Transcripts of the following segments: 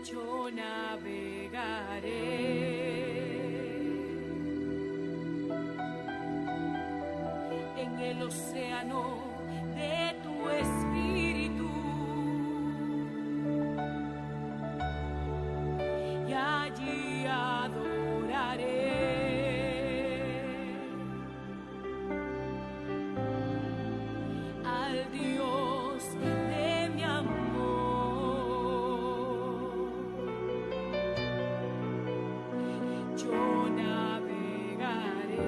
yo navegaré en el océano de tu espíritu y allí adoraré al Dios de mi amor. Yo navegaré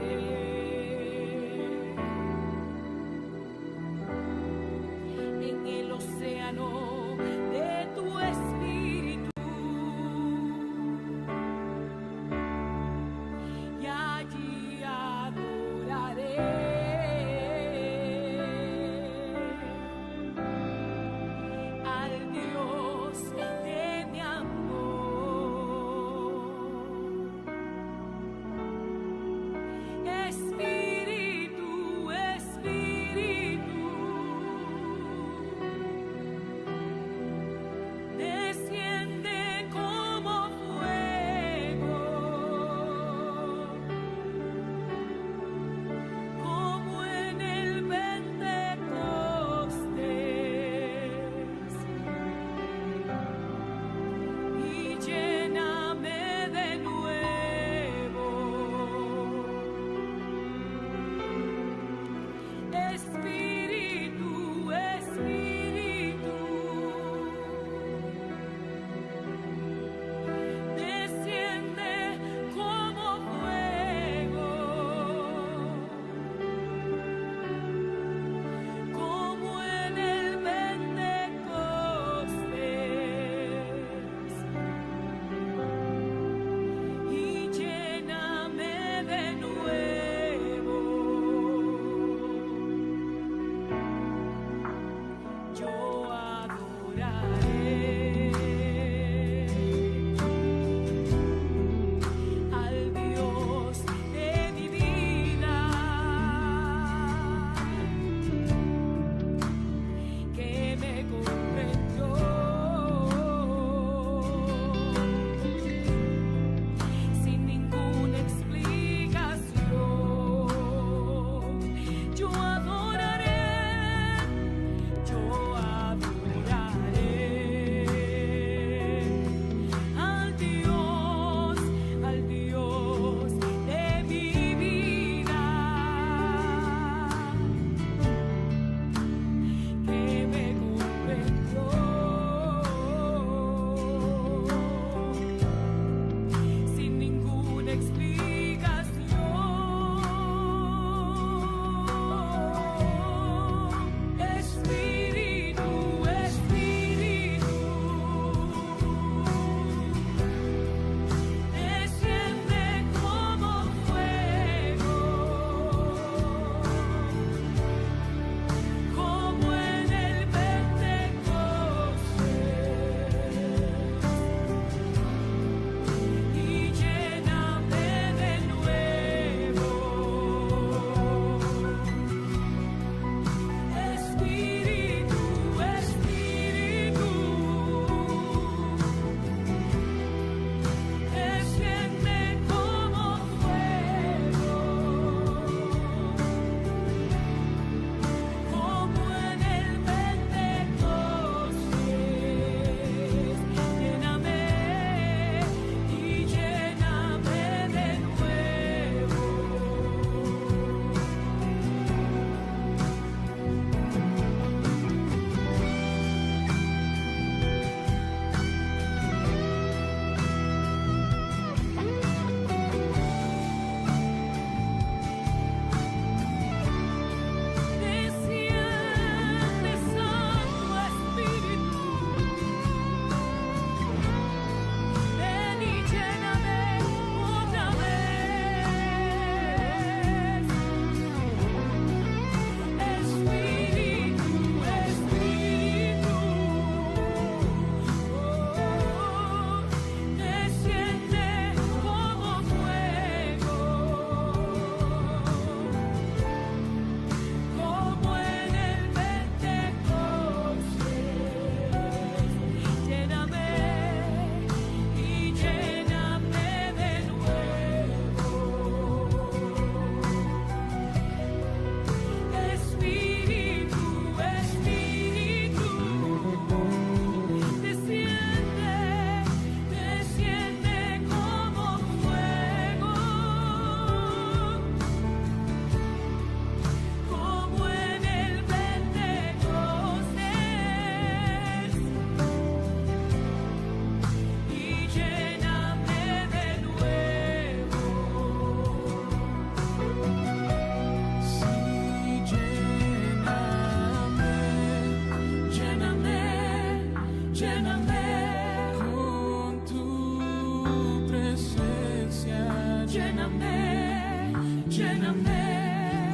lléname, lléname.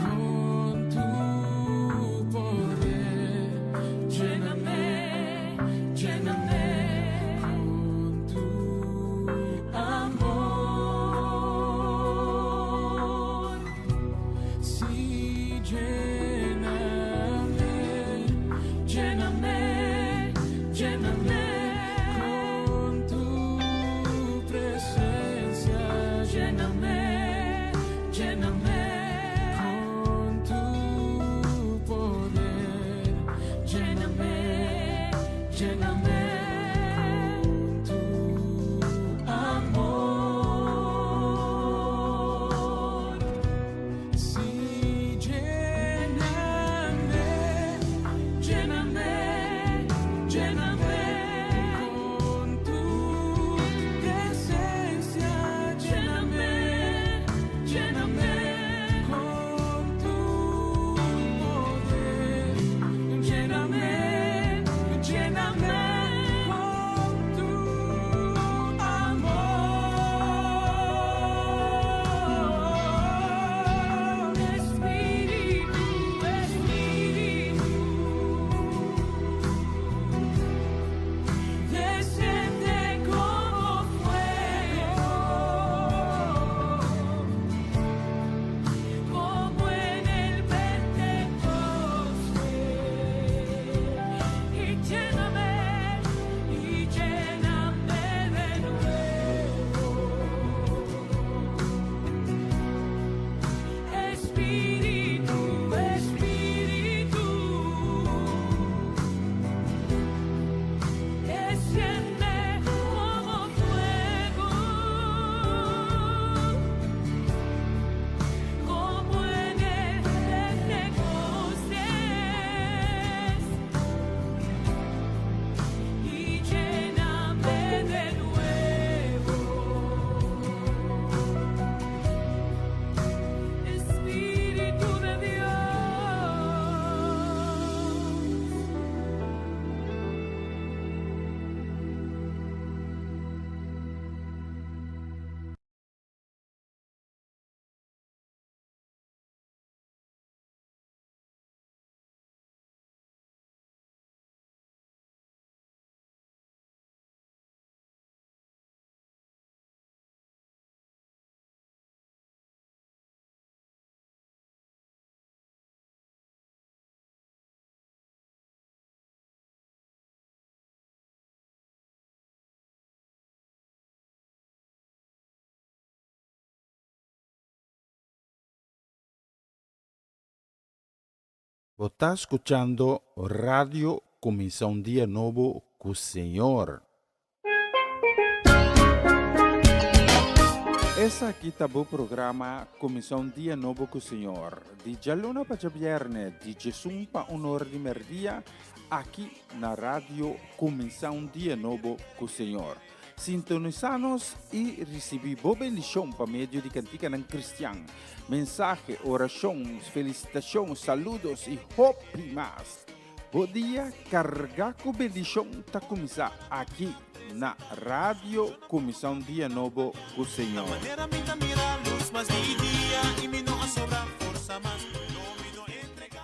Con tu poder, Lléname, lléname con tu amor. sí, lléname Lléname, lléname con tu presencia, lléname, lléname con tu poder, lléname, lléname con tu amor. sí, lléname Lléname, lléname con tu presencia, lléname, lléname con tu poder, lléname, lléname con tu amor. Espíritu, Espíritu, desciende como fuego, como en el Pentecostés, y lléname de nuevo. Espíritu, Espíritu, desciende como fuego, como en el Pentecostés, y lléname de nuevo. Espíritu de Dios. Vos está escuchando Radio Comienza un Día Nuevo con el Señor. Essa aqui tá o programa Comienza un Día Nuevo con el Señor. Di giallona para viernes, di Gesù pa un'ora di merdia, aqui na Radio Comienza un Día Nuevo con el Señor. Sintonizanos e recebi boa bendição por meio de cantiga não cristã. Mensagem, oração, felicitação, saludos e hope mais. Bom dia, carregar com bendição está começar aqui na Rádio Começar um Dia Novo com o Senhor. Manera me da mira luz más di día y mi no a sobra fuerza más no me no entregar.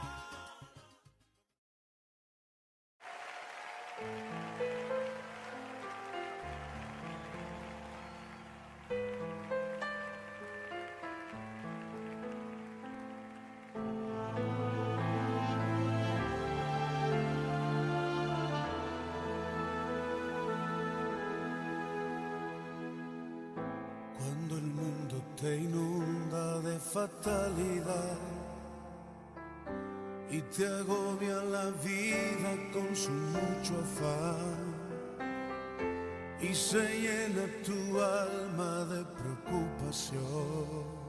Cuando el mundo te inunda de fatalidad y te agobia la vida con su mucho afán y se llena tu alma de preocupación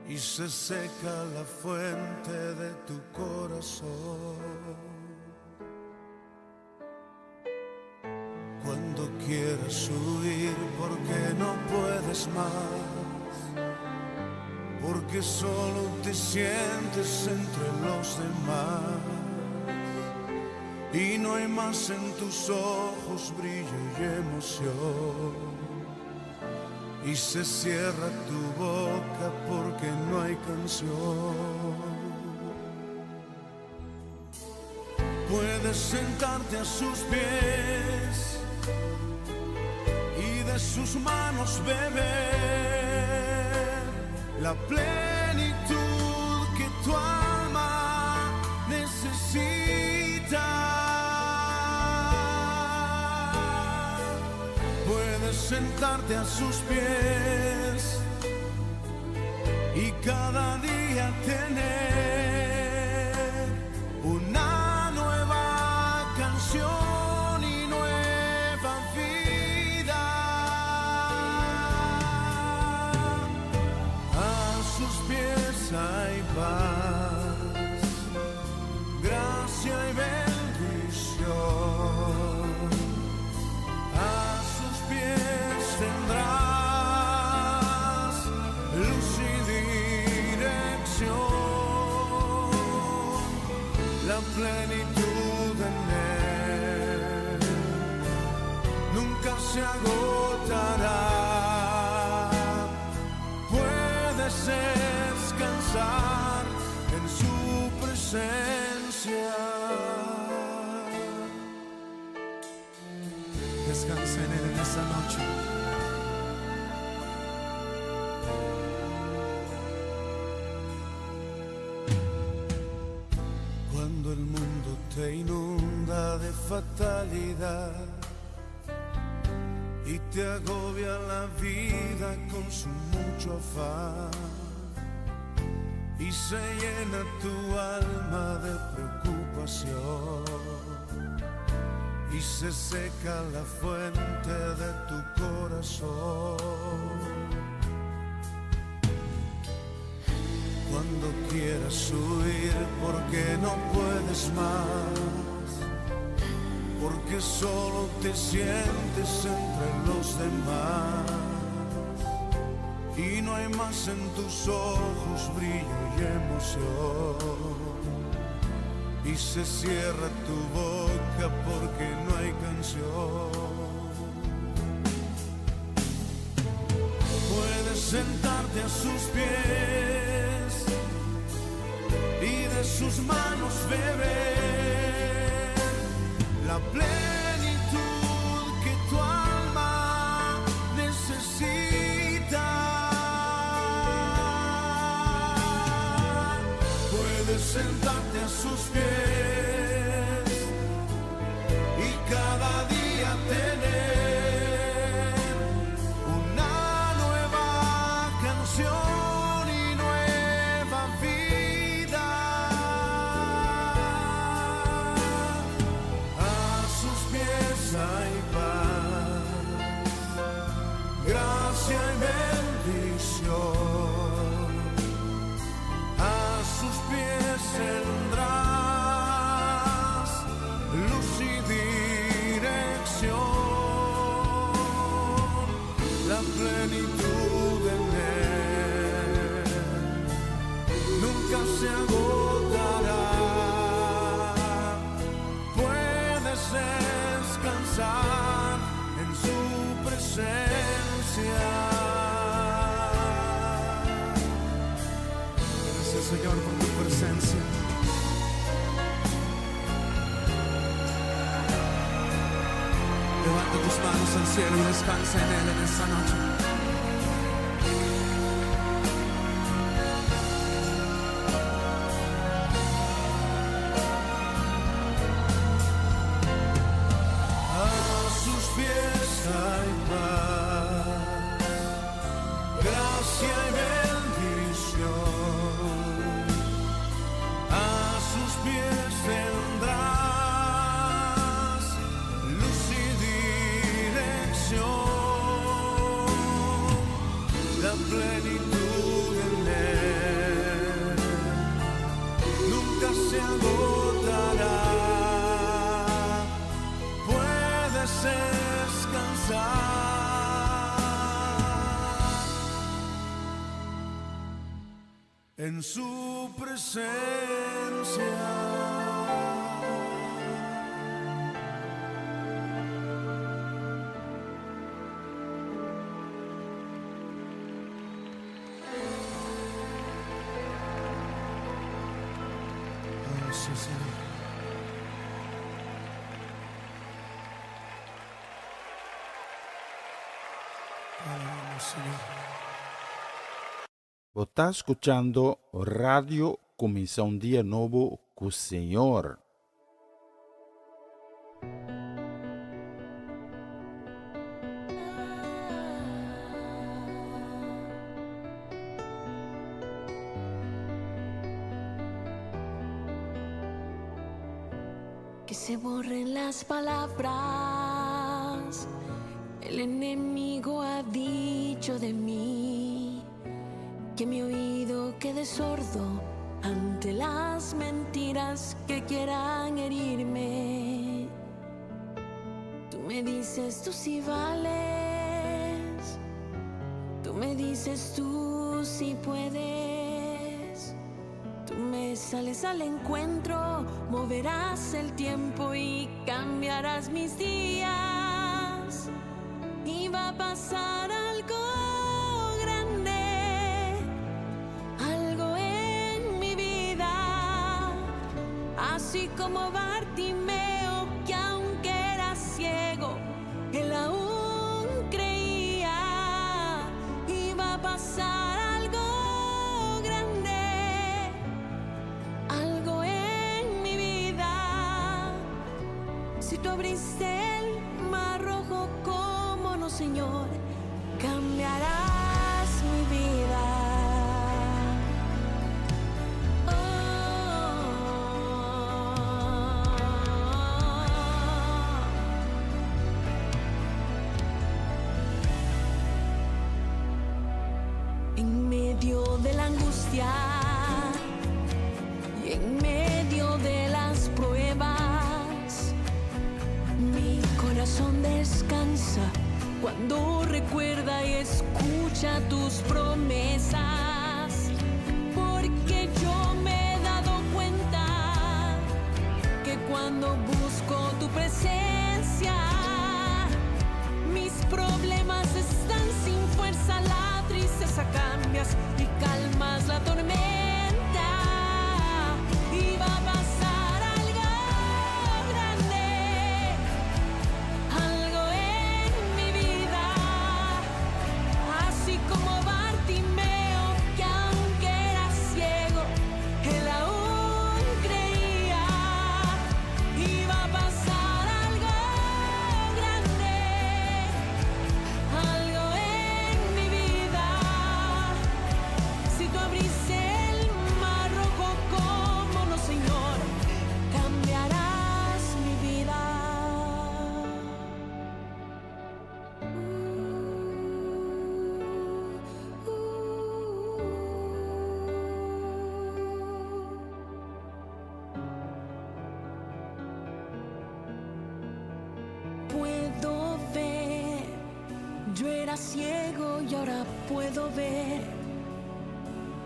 y se seca la fuente de tu corazón. Cuando quieres huir porque no puedes más, porque solo te sientes entre los demás y no hay más en tus ojos brillo y emoción y se cierra tu boca porque no hay canción. Puedes sentarte a sus pies y de sus manos beber la plenitud que tu alma necesita. Puedes sentarte a sus pies y cada día tener una nueva canción y nueva vida. A sus pies hay paz, gracia y bendición. A sus pies tendrás luz y dirección, la plenitud en él nunca se agotará. Puedes descansar en su presencia. Descansa en él en esta noche. Cuando el mundo te inunda de fatalidad y te agobia la vida con su mucho afán y se llena tu alma de preocupación y se seca la fuente de tu corazón. Cuando quieras huir porque no puedes más, porque solo te sientes entre los demás y no hay más en tus ojos brillo y emoción y se cierra tu boca porque no hay canción. Puedes sentarte a sus pies y de sus manos beber la plenitud que tu alma necesita. Puedes sentarte a sus pies y cada día tener una nueva canción y nueva vida. A sus pies hay paz, gracia y bendición. A sus pies tendrás luz y dirección, la plenitud en él nunca se agotará. Puedes descansar en su presencia. Gracias, Señor, por tu presencia. Levanta tus manos al cielo y descansa en él en esta noche. A sus pies hay paz, gracia y bendición. A sus pies tendrás luz y dirección, la plenitud en él nunca se agotará. Puedes descansar en su presencia. Señor. Você está escuchando Radio Comienza un Día Nuevo con el Señor. Que se borren las palabras. El enemigo ha dicho de mí que mi oído quede sordo ante las mentiras que quieran herirme. Tú me dices, tú sí vales. Tú me dices, tú sí puedes. Tú me sales al encuentro, moverás el tiempo y cambiarás mis días. Y va a pasar algo grande, algo en mi vida. Así como Bartimeo, que aunque era ciego, él aún creía. Y va a pasar algo grande, algo en mi vida. Si tú abriste el mar rojo, ¿cómo no, Señor? Cambiarás mi vida. En medio de la angustia y en medio de las pruebas, mi corazón descansa cuando recuerda y escucha tus promesas. Porque yo me he dado cuenta que cuando busco tu presencia, mis problemas están sin fuerza, la tristeza cambias y calmas la tormenta. Y va a pasar algo grande, algo en mi vida. Así como Bartimeo, que aunque era ciego, él aún creía. Y va a pasar algo grande, algo en mi vida. Si tú abriste el mar rojo, ¿cómo no, Señor? Cambiarás mi vida. Puedo ver, yo era ciego y ahora puedo ver.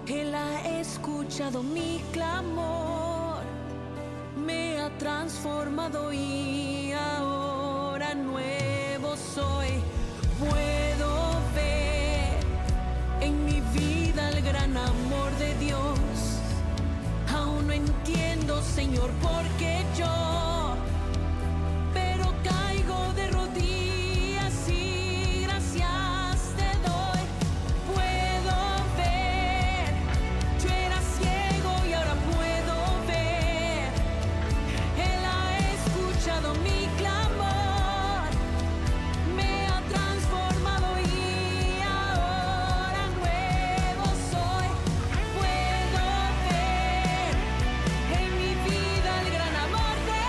Él ha escuchado mi clamor, me ha transformado y ahora nuevo soy. Puedo ver en mi vida el gran amor de Dios. Aún no entiendo, Señor, por qué yo, pero caigo de rodillas y gracias te doy. Puedo ver, yo era ciego y ahora puedo ver. Él ha escuchado mi clamor, me ha transformado y ahora nuevo soy. Puedo ver en mi vida el gran amor de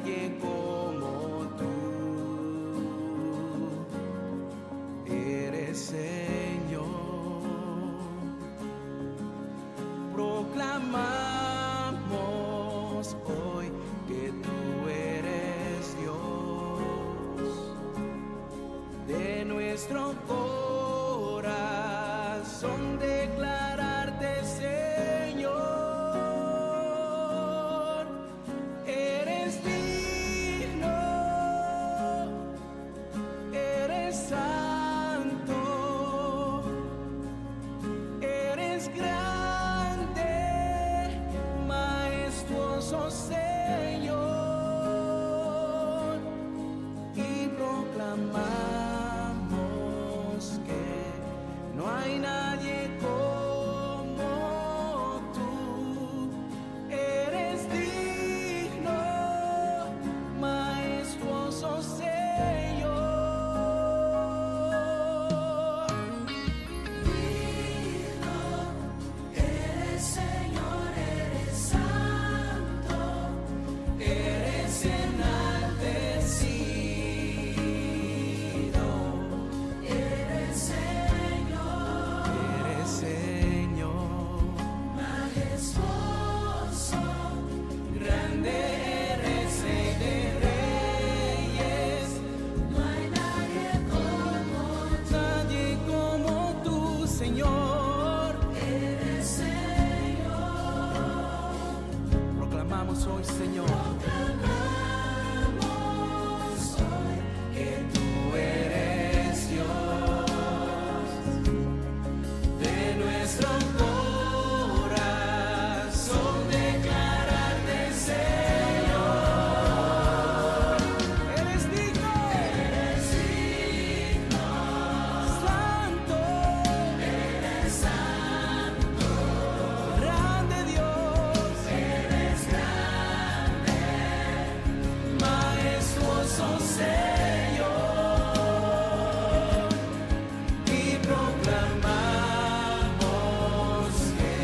nadie como tú. Eres Señor. Proclamamos hoy que tú eres Dios. De nuestro corazón declararte, Señor, eres digno, eres santo, eres grande, majestuoso Señor, y proclamamos que no hay nadie como tú. Eres digno, majestuoso Señor. Digno eres, Señor, eres santo, Eres enaltecido. eres Señor, Eres Señor. majestuoso, Grande eres, Rey de Reyes. no hay nadie Nadie como tú, Señor. eres Señor. Proclamamos hoy, Señor, Proclamamos hoy que tú eres Dios. De nuestro corazón declararte, Señor. Eres digno, santo, grande Dios, majestuoso Señor, y proclamamos que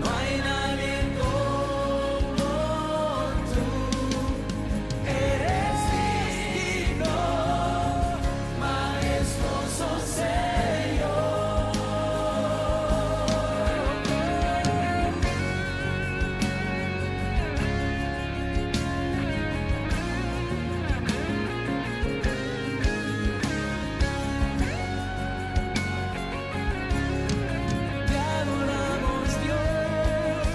no hay nadie como tú. Eres digno, majestuoso Señor. Te adoramos, Dios,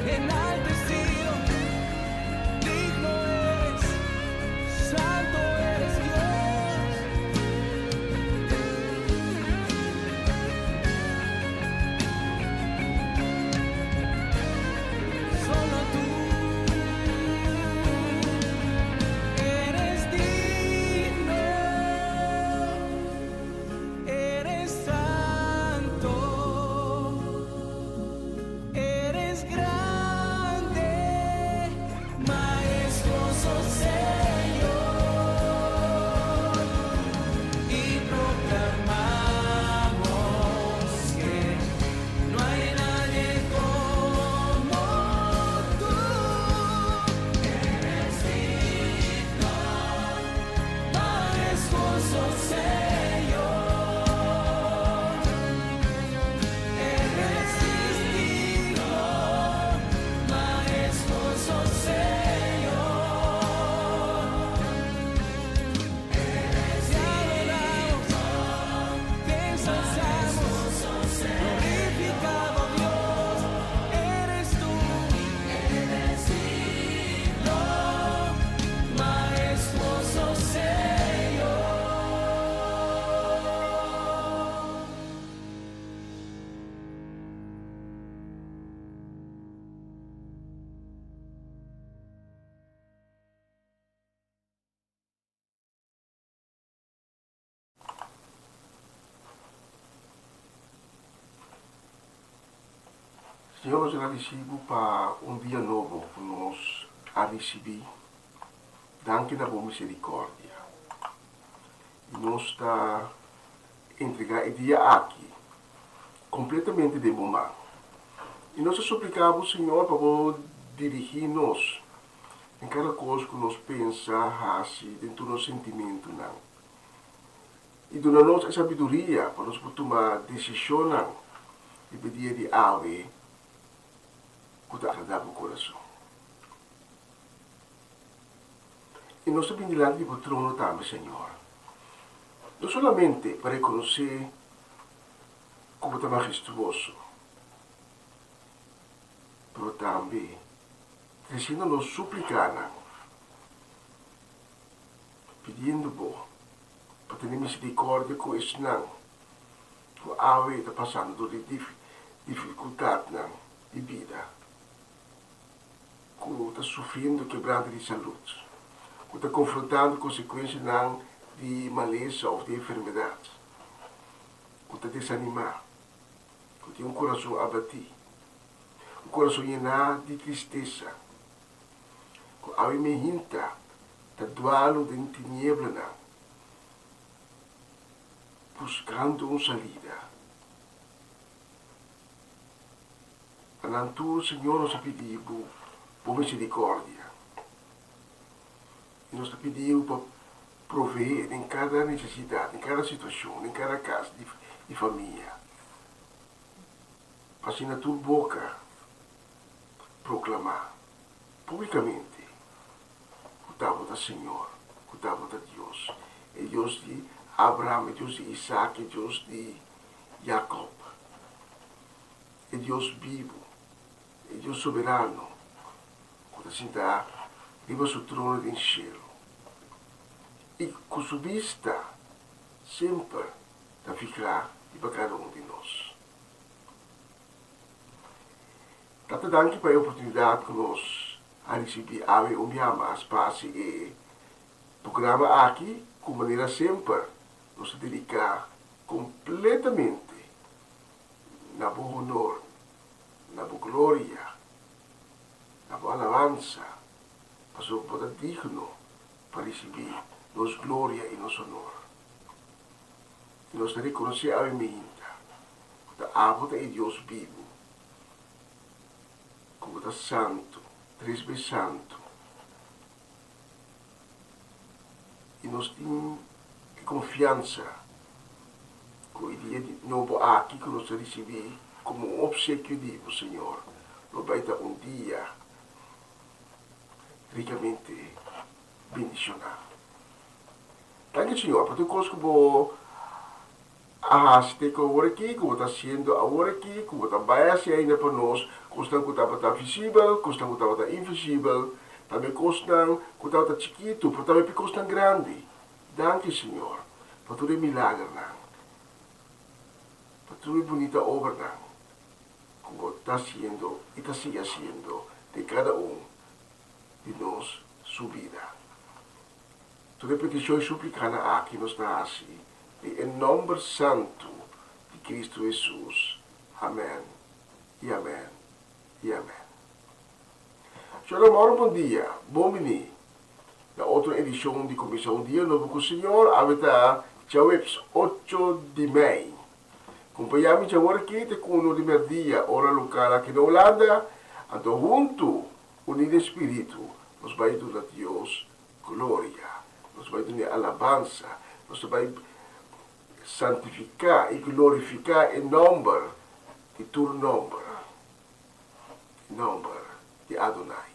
enaltecido, digno eres, santo eres Dios. Solo tú eres digno. Eres santo, eres grande, majestuoso Señor, y proclamamos que no hay nadie como tú. Eres digno, majestuoso Señor. Eres digno, majestuoso Señor. Te adoramos, te ensalzamos, glorificado Dios, eres tú. Eres digno, majestuoso Señor. Senhor, nós agradecemos para dia novo que nós a receber. Danke na tua misericórdia. E nós está entregar o dia aqui, completamente de bom mão. E nós suplicamos, Senhor, para dirigir-nos em cada coisa que nós pensa, age, dentro do nosso sentimento, não. E dona nós a sabedoria para nós tomar decisão, não, e pedir de ave que está agradável o coração. E nós estamos diante do trono também, Senhor. Não somente para reconhecer como está majestuoso, mas também trazendo nos suplicar, pedindo-vos para ter misericórdia com isso, não. Que a ave está passando de dificuldade de vida, que está sofrendo quebrada de saúde, que está confrontando consequências de maleza ou de enfermidade, que está desanimado, que tem um coração abatido, um coração llenado de tristeza, que a ave me hinta, está dualo de tiniebla, buscando uma salida. Anantu, Senhor, nos pedimos por misericórdia. E nos pedimos para prover em cada necessidade, em cada situação, em cada casa de família. Assim na tua boca proclamar publicamente o tábua do Senhor, o tábua de Deus. É Deus de Abraão, é Deus de Isaac, é Deus de Jacob. É Deus vivo, é Deus soberano, que assim está viva seu trono de céu. E com sua vista sempre a ficar para cada um de nós. Tanto danke para a oportunidade que nós a receber a mais espaço e programa aqui, com maneira sempre, nos dedicar completamente na boa honor, na boa glória, na boa alabança, para ser poder digno para receber nos glória e nos honor. E nós reconhecer a minha, que a água é Deus vivo, como está santo, três vezes santo. E nós temos confiança que o dia de novo aqui que nós recebemos como um obsequio do Senhor, nós vai ter um dia ricamente bendicionado. Danke, Senhor, por tudo que vou arrastar com o aqui, que está sendo agora aqui, que está baixa ainda para nós, constante que está visível, constante que está invisível, também constante que está chiquito, mas também constante grande. Danke, Senhor, por tudo milagre, por tudo bonita obra, que está sendo e está sendo de cada um de nós, sua vida. Toda petição e suplicana aqui nos dá assim, em nome santo de Cristo Jesus. Amém, e amém, e amém. Senhor, bom dia, bom menino. Na outra edição de Comissão Dia Novo com o Senhor, habita dia 8 de maio. Acompanhamos agora aqui com o de merdia, hora local aqui na Holanda, então junto, unido Espírito, nos vai dar a Deus glória, nos vai dar alabança, nos vai santificar e glorificar em nome de tu nome, em nome de Adonai.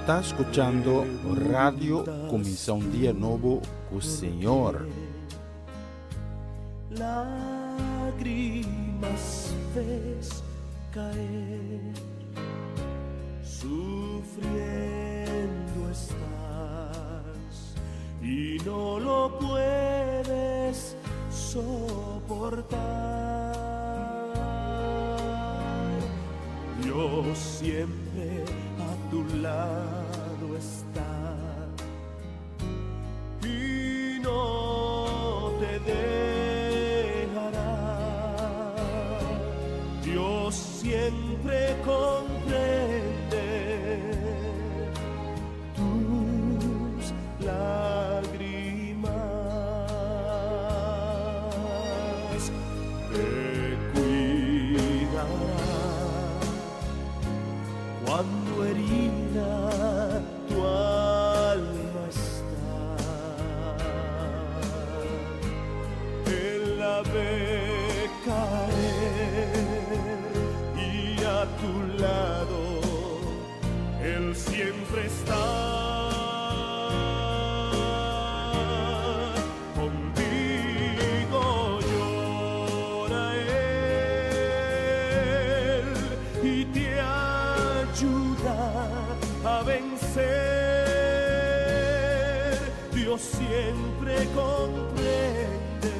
Está escuchando Radio Comisión Día Nuevo con Señor. Lágrimas ves caer, sufriendo estás y no lo puedes soportar. Dios siempre a tu lado está y no te cuidará cuando herida tu alma está. Él la ve caer y a tu lado Él siempre está. Dios siempre comprende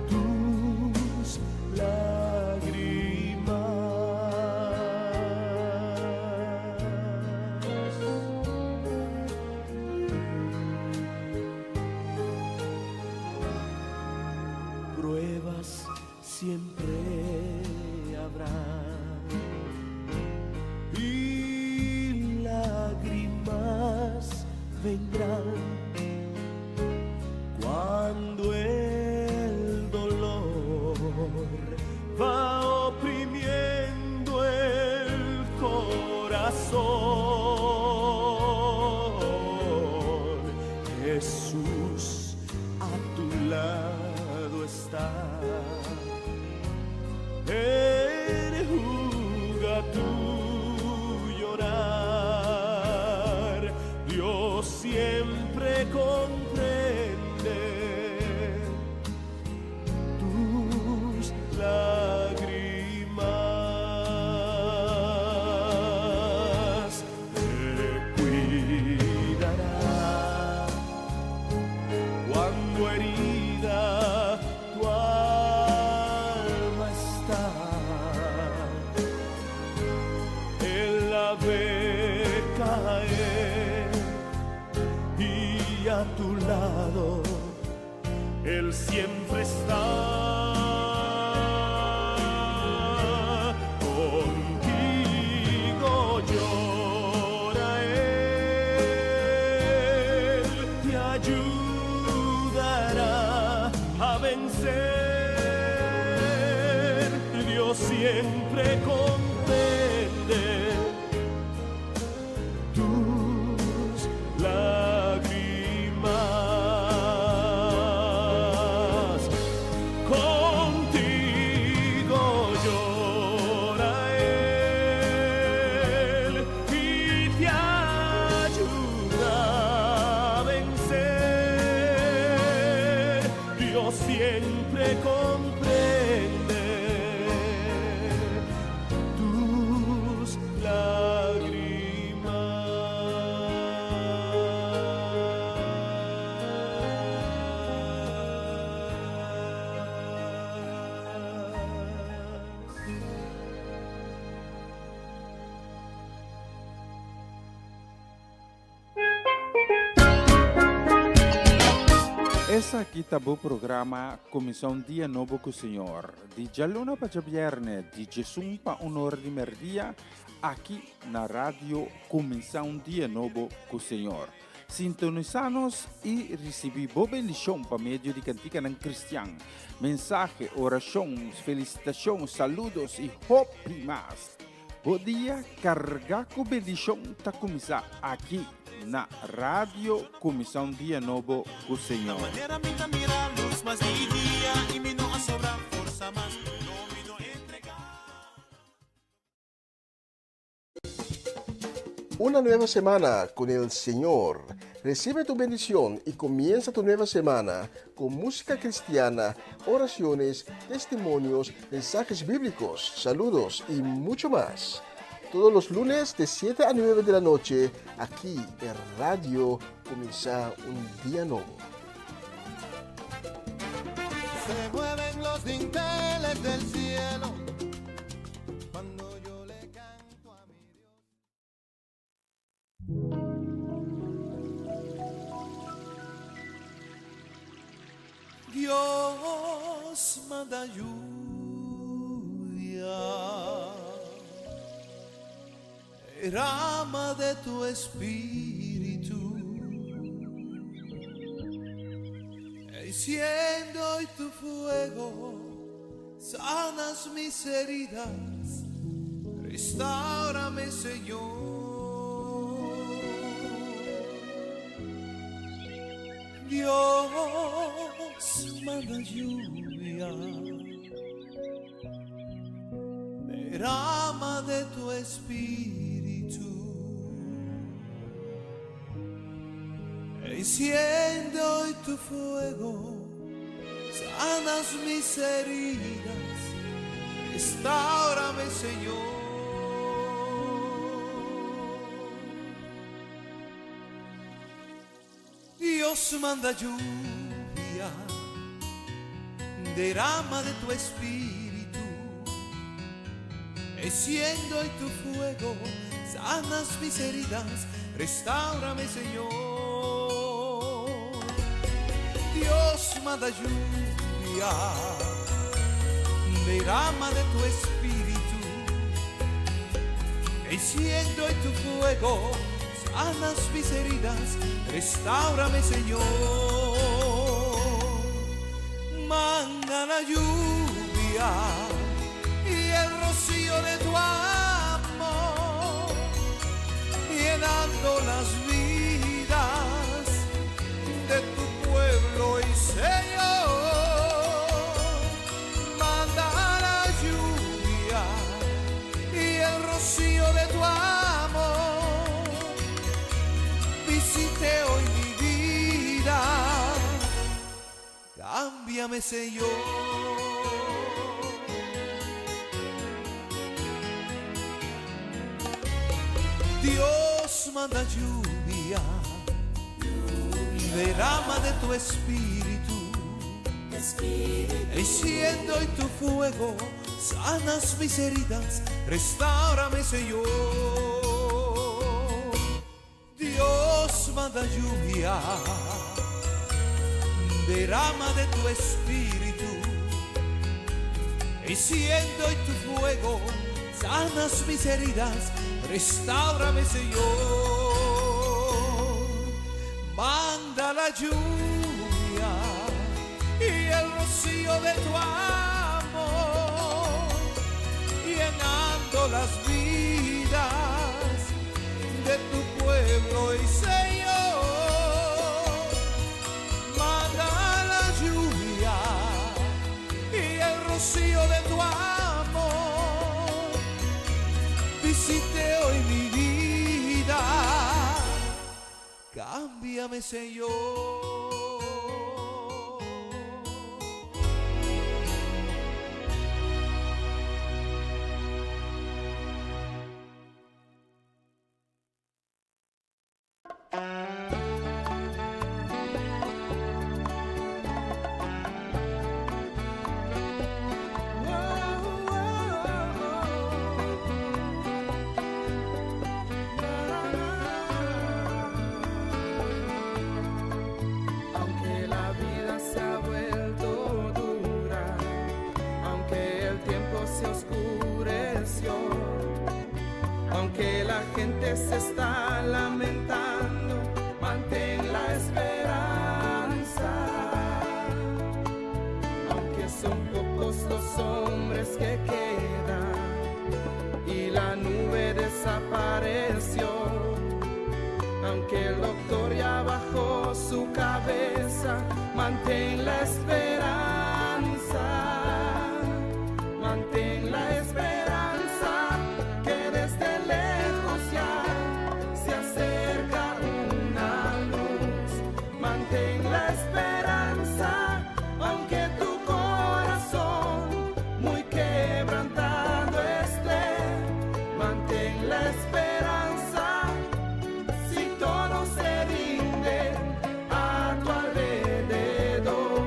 tus lágrimas. Pruebas siempre habrá. Vendrán cuando el dolor va oprimiendo el corazón. Jesús a tu lado está. Enjuga tu llorar. Dios siempre comprende tus lágrimas. Te cuidará cuando herida tu alma está. Él la ve caer y a tu lado Él siempre está. Contigo llora Él, te ayudará a vencer. Dios siempre comprende tus lágrimas. Contigo llora Él y te ayuda a vencer. Dios siempre comprende tus Essa aqui tá o programa Comissão Dia Novo com o Senhor. De Jaluna para Viernes, de Jesus para Honor de Merdia, aqui na rádio Comissão Dia Novo com o Senhor. Sintonizanos e recebi boa bendição para meio de cantiga ng Cristian. Mensagem, orações, felicitações, saludos e hope mais. Bom dia, carga com bendição tá começar aqui na rádio Comissão Dia Novo com o Senhor. Manera minta mira luz más de día y mi no sobra fuerza más, no me no entregar. Una nueva semana con el Señor. Recibe tu bendición y comienza tu nueva semana con música cristiana, oraciones, testimonios, mensajes bíblicos, saludos y mucho más. Todos los lunes de 7 a 9 de la noche, aquí en Radio Comienza un Día Nuevo. Se mueven los dinteles del cielo cuando yo le canto a mi Dios. Dios manda lluvia, derrama de tu espíritu Enciendo hoy tu fuego, sanas mis heridas, restáurame, Señor. Dios, manda lluvia, derrama de tu espíritu. Enciende hoy tu fuego, sanas mis heridas, restáurame, Señor. Dios, manda lluvia, derrama de tu espíritu. Enciende hoy tu fuego, sanas mis heridas, restáurame, Señor. Dios, manda lluvia, derrama de tu espíritu. Enciende hoy tu fuego, sanas mis heridas, restáurame, Señor. Manda la lluvia y el rocío de tu amor, llenando las vidas de tu pueblo y Señor. Manda la lluvia y el rocío de tu amor, visite hoy mi vida, cámbiame, Señor. Dios, manda lluvia, derrama de tu espíritu. Enciende hoy tu fuego, sanas mis heridas, restáurame, Señor. Dios, manda lluvia, derrama de tu espíritu. Enciende hoy tu fuego, sanas mis heridas, restáurame, Señor. Manda la lluvia y el rocío de tu amor, llenando las vidas de tu pueblo y Señor. Manda la lluvia y el rocío de tu amor, visite hoy mi vida, cámbiame, Señor. Aunque la vida se ha vuelto dura, aunque el tiempo se oscureció, aunque la gente se está lamentando, mantén la esperanza. Aunque son pocos los hombres que quedan y la nube desapareció, aunque el doctor ya bajó su cabeza, mantén la esperanza, mantén la esperanza, que desde lejos ya se acerca una luz. Mantén la esperanza, aunque tu corazón muy quebrantado esté. Mantén la esperanza, si todo se rinde a tu alrededor.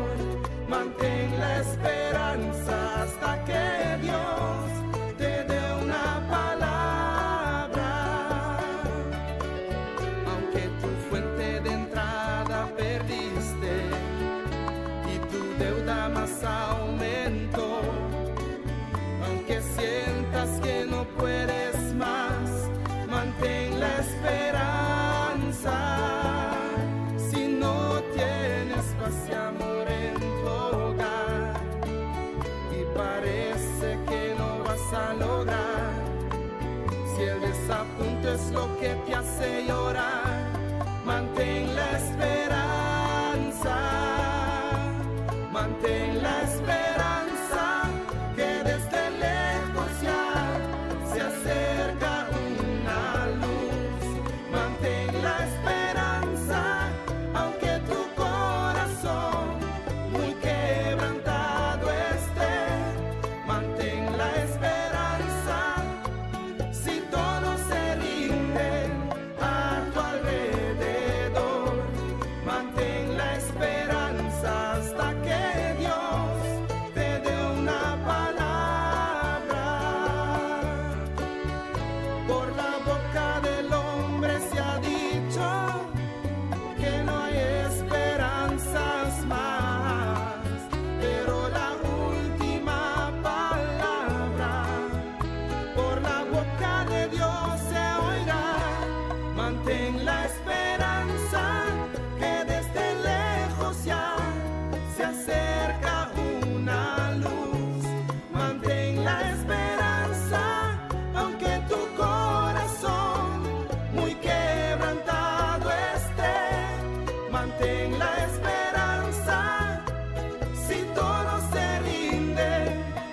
Mantén la esperanza hasta que Dios te dé una palabra. Aunque tu fuente de entrada perdiste y tu deuda más aumentó, aunque sientas que no puedes más, mantén la esperanza. Si no tienes paz y amor es lo que te hace llorar, mantén la esperanza, mantén la esperanza, que desde lejos ya se acerca una luz. Mantén la esperanza, aunque tu corazón muy quebrantado esté. Mantén la esperanza, si todo se rinde a tu alrededor. Mantén la esperanza hasta que Dios te dé una palabra. Por la boca del hombre se ha dicho que no hay esperanzas más, pero la última palabra por la boca de Dios se oirá. Mantén la esperanza, que desde lejos ya se acerca una luz. Mantén la esperanza, aunque tu corazón muy quebrantado esté. Mantén la esperanza, si todo se rinde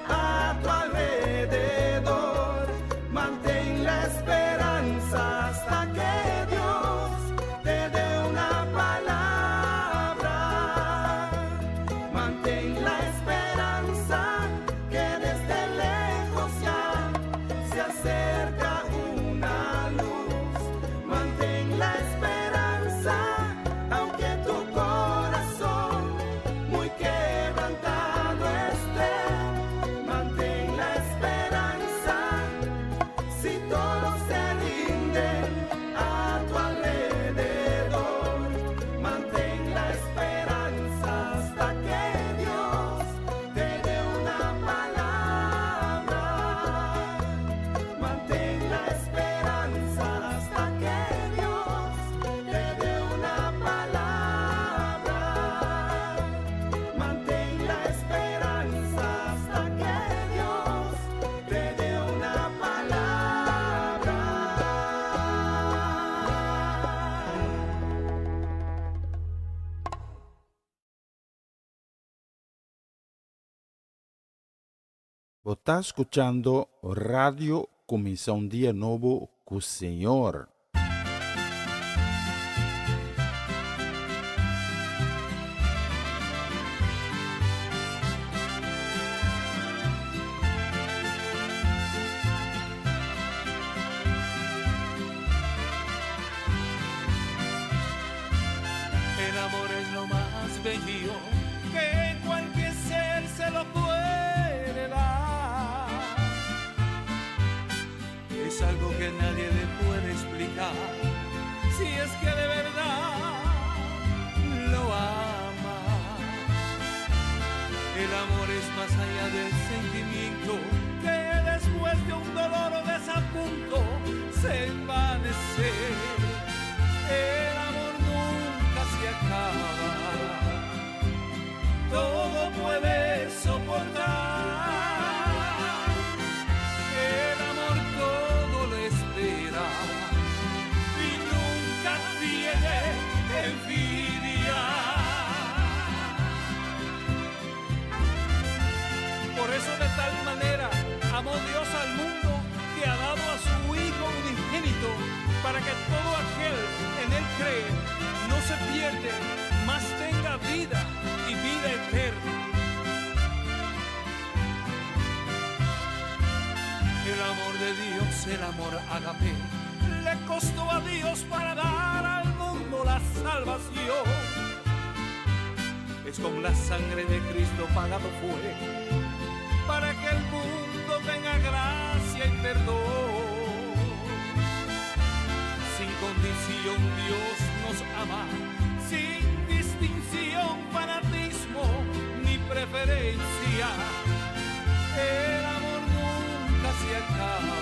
a tu alrededor. Mantén la esperanza hasta que Dios te dé una palabra. Mantén la esperanza, que desde lejos ya se acerca una luz. Mantén la esperanza, aunque tu corazón muy quebrantado esté. Mantén la esperanza, si todo se rinde a tu alrededor. Mantén la esperanza hasta que Dios te dé una palabra. Mantén la esperanza hasta que Dios te dé una palabra. Mantén la esperanza hasta que Dios te dé una palabra. Vos está escuchando Radio Comienza un Día Nuevo con el Señor. El amor es lo más bello que cualquier ser se lo puede dar. Es algo que nadie le puede explicar, si es que de verdad lo ama. El amor es más allá del sentimiento que después de un dolor o desapunto se envanece. El amor nunca se acaba, todo puede soportar. El amor todo lo espera y nunca tiene envidia. Por eso de tal manera amó Dios al mundo, que ha dado a su Hijo unigénito, para que todo aquel en él cree no se pierde, mas tenga vida y vida eterna. El amor de Dios, el amor ágape, le costó a Dios para dar al mundo la salvación. Es con la sangre de Cristo pagado fue, para que el mundo tenga gracia y perdón. Sin condición Dios nos ama, sin distinción, fanatismo ni preferencia. El amor nunca se acaba,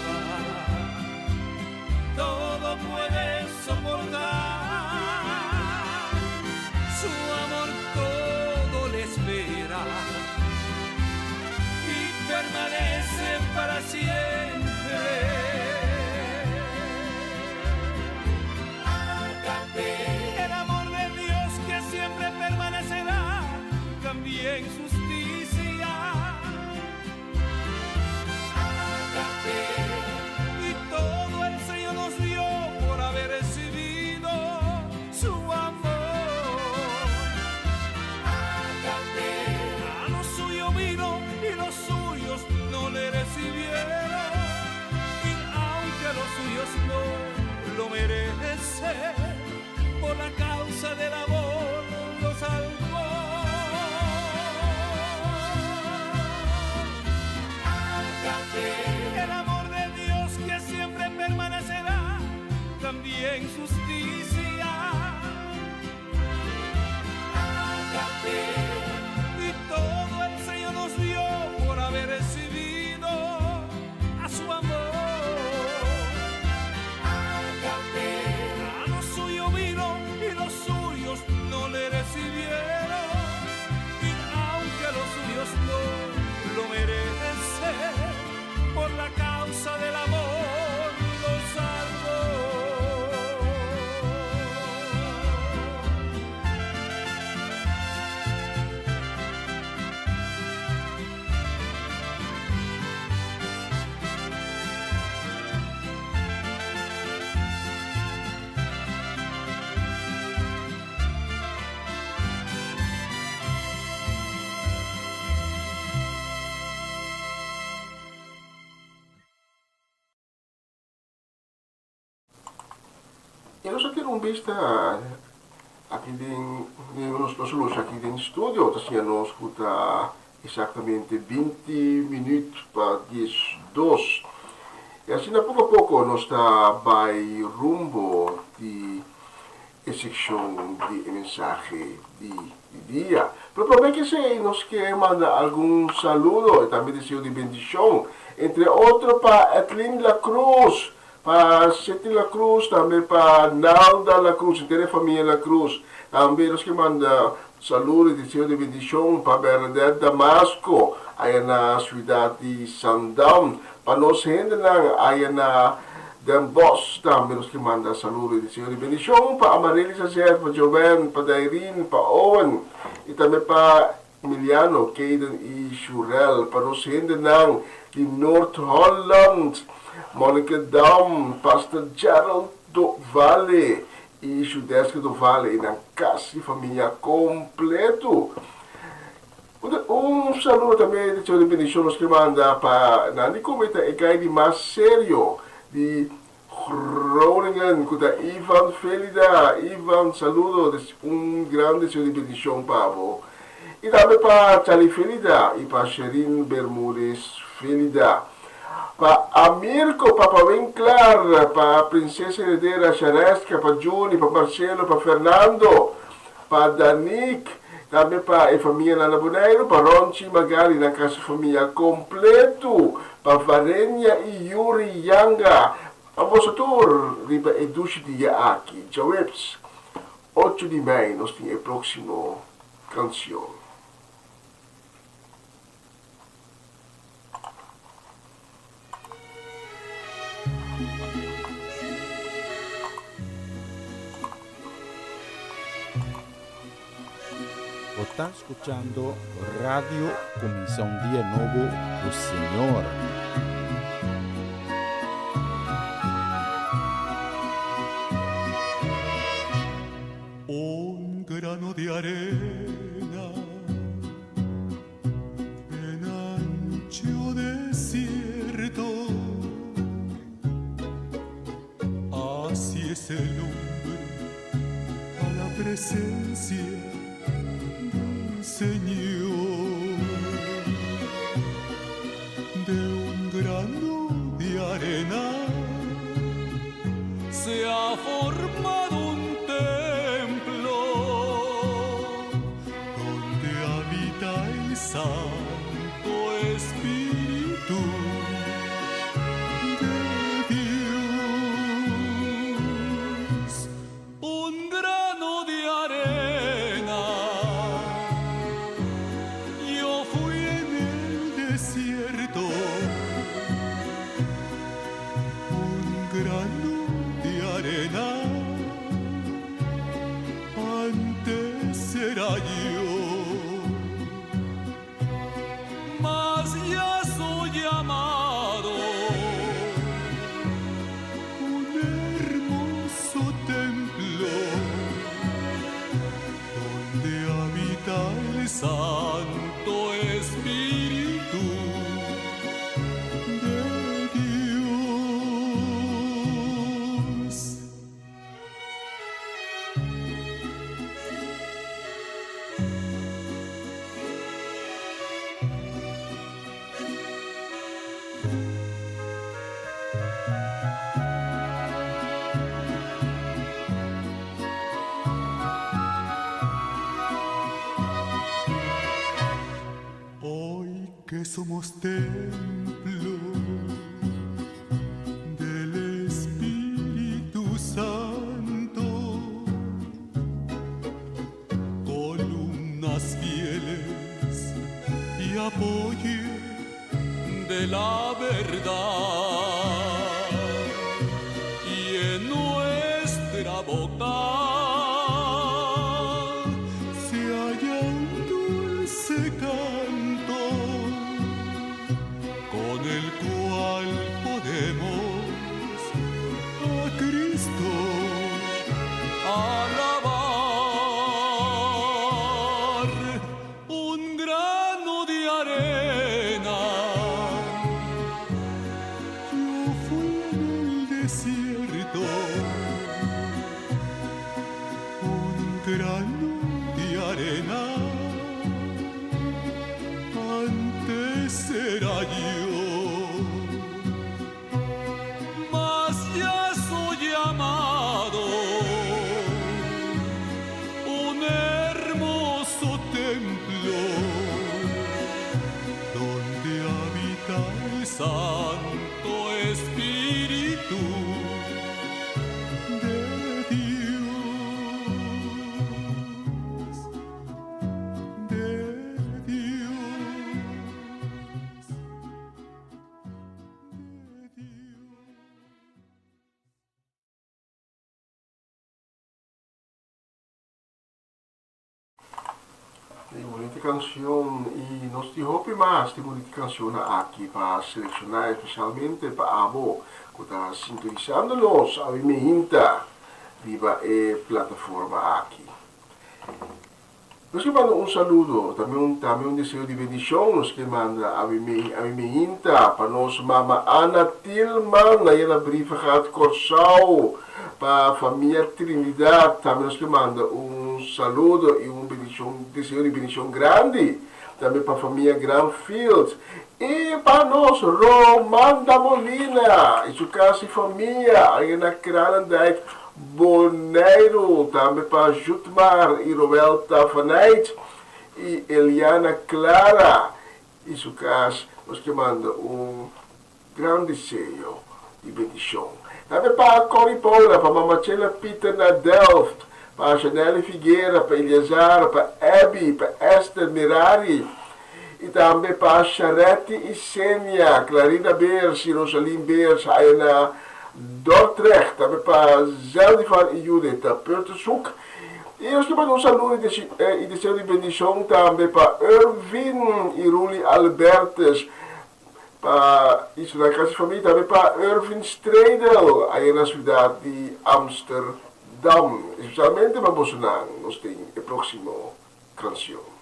todo puede soportar. Su amor todo le espera y permanece para siempre. E nós aqui não vista aqui nós luz aqui no estúdio, tá assim, nós escuta exatamente 20 minutos para 10:02. E assim, pouco a pouco, nós está vai rumbo de secção de mensagem de dia. Pero que se nos quer mandar algum saludo e também desejo de bendição, entre outros para Etlin La Cruz, para Seti La Cruz, também para Nalda La Cruz, inteira a família La Cruz. Também nos que manda saludo e desejo de bendição para Bernadette Damasco, aí na cidade de Sandam, para nós gente aí na Den Bosch, também nos que manda saludo e desejo de bendição para Amareli Sacer, para Joven, para Dairin, para Owen, e também para Emiliano, Caden e Shurel, para nós gente de North Holland, Monica Dam, Pastor Gerald do Vale e Sudeste do Vale, e na casa e família completo. Saludo também de bendição nos que manda para Nani Cometa e Gaide mais sério de Groningen, com a Ivan Felida. Ivan, saludo, grande desejo de bendição para você. E também para Charlie Felida e para Sherin Bermúdez Felida. Para Amirko, para Pavén Clar, para Princesa Heredera Charesca, para Juni, para Marcelo, para Fernando, para Danik, também para a família Nana Boneiro, para Ronchi Magali, na casa família completo, para Varenya e Yuri Yanga. A vossa tour, riba e dushi dia aqui, Jaweps, 8 de maio, nós temos a próxima canção. Está escuchando Radio Comienza un Día Nuevo, el Señor. Un grano de arena en ancho desierto, así es el hombre a la presencia Señor. De un grano de arena se ha formado un templo donde habita el Santo Espíritu de Dios. Un grano de arena desierto, un grano de arena, antes era yo, mas ya soy llamado un hermoso templo donde habita el Santo Espíritu de Dios. Hoy que somos templo del Espíritu Santo, columnas fieles y apoyo de la verdad, y en nuestra boca se halla un dulce canto con el cual podemos a Cristo alabar. Un grano de arena Die bonita canción y nos dijo más de bonita canción aquí para seleccionar especialmente para Abo que está sintonizándonos a mi hinta viva plataforma aquí. Nos que manda un saludo, también un deseo de bendición nos que manda a mi hinta para nos mama Ana Tilman, na ela brief gaat Corsau, para a família Trinidad, também nos que manda um saludo e deseo de bendição grande, também para a família Granfield, e para nós, Romanda Molina, e sua casa e família, aí na Kranendijk, Boneiro, também para Jutmar e Roberta Vaneid, e Eliana Clara, e sua casa, nos que manda grande desejo de bendição. Também para Corey Paula, para Mamachela Peter na Delft, para Janelle Figueira, para Eliazar, para Abby, para Esther Mirari, e também para Charette e Sênia, Clarina Beers e Rosaline Beers, aí na Dordrecht, também para Zeldivan e Judith, para Purtershoek. E nós temos saludo e desejo de bendição também para Irvin e Ruli Albertes, para isso na casa de família, também para Irvin Stradel, aí na cidade de Amsterdam. Especialmente para Bolsonaro, nós temos a próxima canção.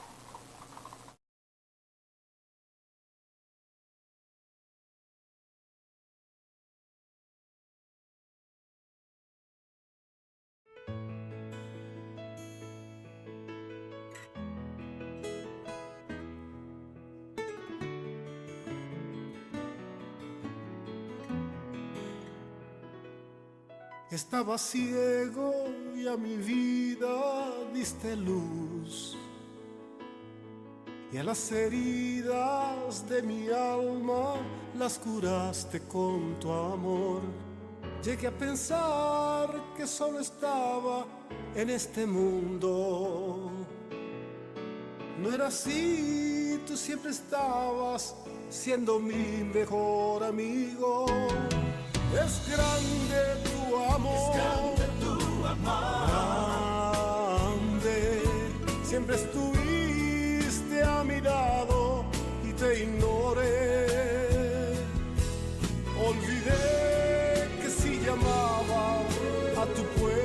Estaba ciego y a mi vida diste luz, y a las heridas de mi alma las curaste con tu amor. Llegué a pensar que solo estaba en este mundo. No era así, tú siempre estabas siendo mi mejor amigo. Es grande tu amor, grande, siempre estuviste a mi lado y te ignoré. Olvidé que si llamaba a tu puerta,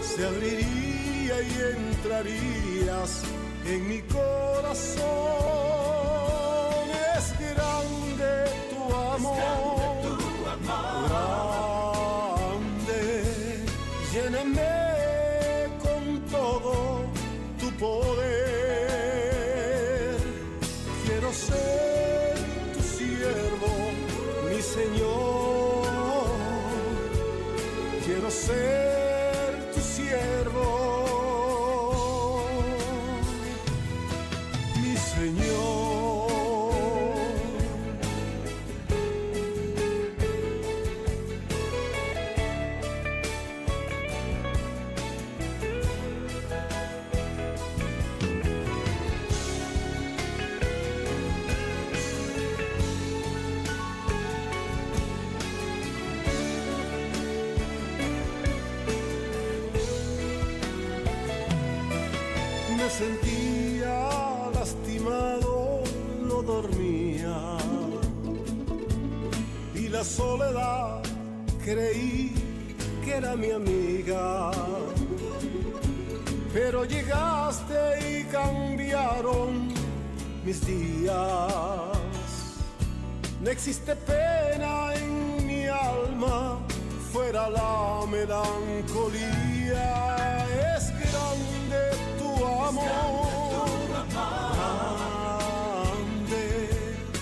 se abriría y entrarías en mi corazón. Es grande tu amor, grande, lléname con todo tu poder. Quiero ser tu siervo, mi Señor. Quiero ser tu siervo, mi Señor. Me sentía lastimado, no dormía, y la soledad creí que era mi amiga, pero llegaste y cambiaron mis días. No existe pena en mi alma, fuera la melancolía. Es grande tu amor, grande,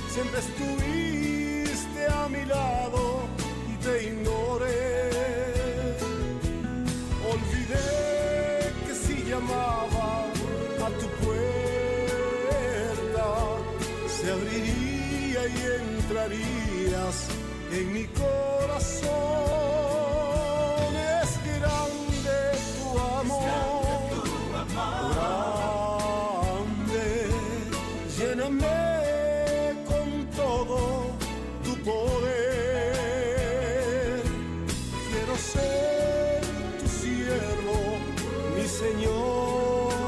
siempre estuviste a mi lado y te ignoré. Olvidé que si llamaba a tu puerta, se abriría y entrarías en mi corazón. Es grande tu amor, grande, lléname con todo tu poder. Quiero ser tu siervo, mi Señor.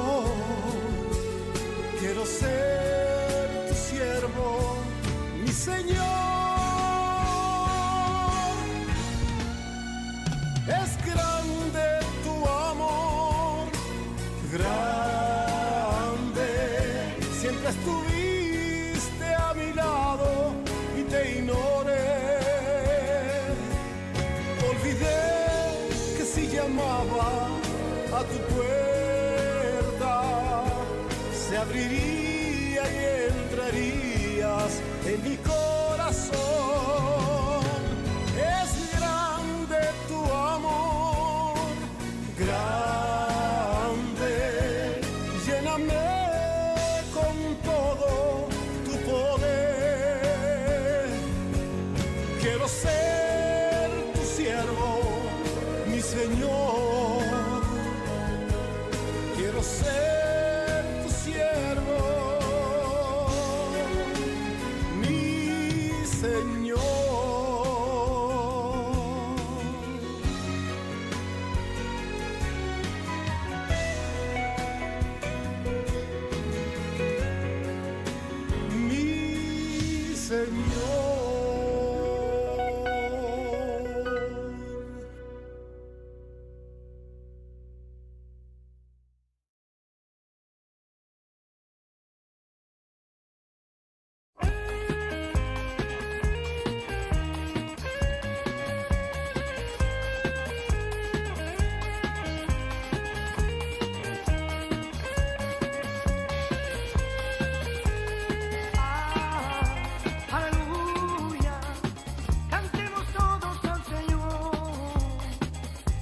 grande, siempre estuviste a mi lado y te ignoré. Olvidé que si llamaba a tu puerta se abriría y entrarías en mi corazón. Es grande tu amor, grande, lléname con todo tu poder. Quiero ser tu siervo, mi Señor. Quiero ser tu siervo, mi Señor. Mi Señor. Aleluya, cantemos todos al Señor,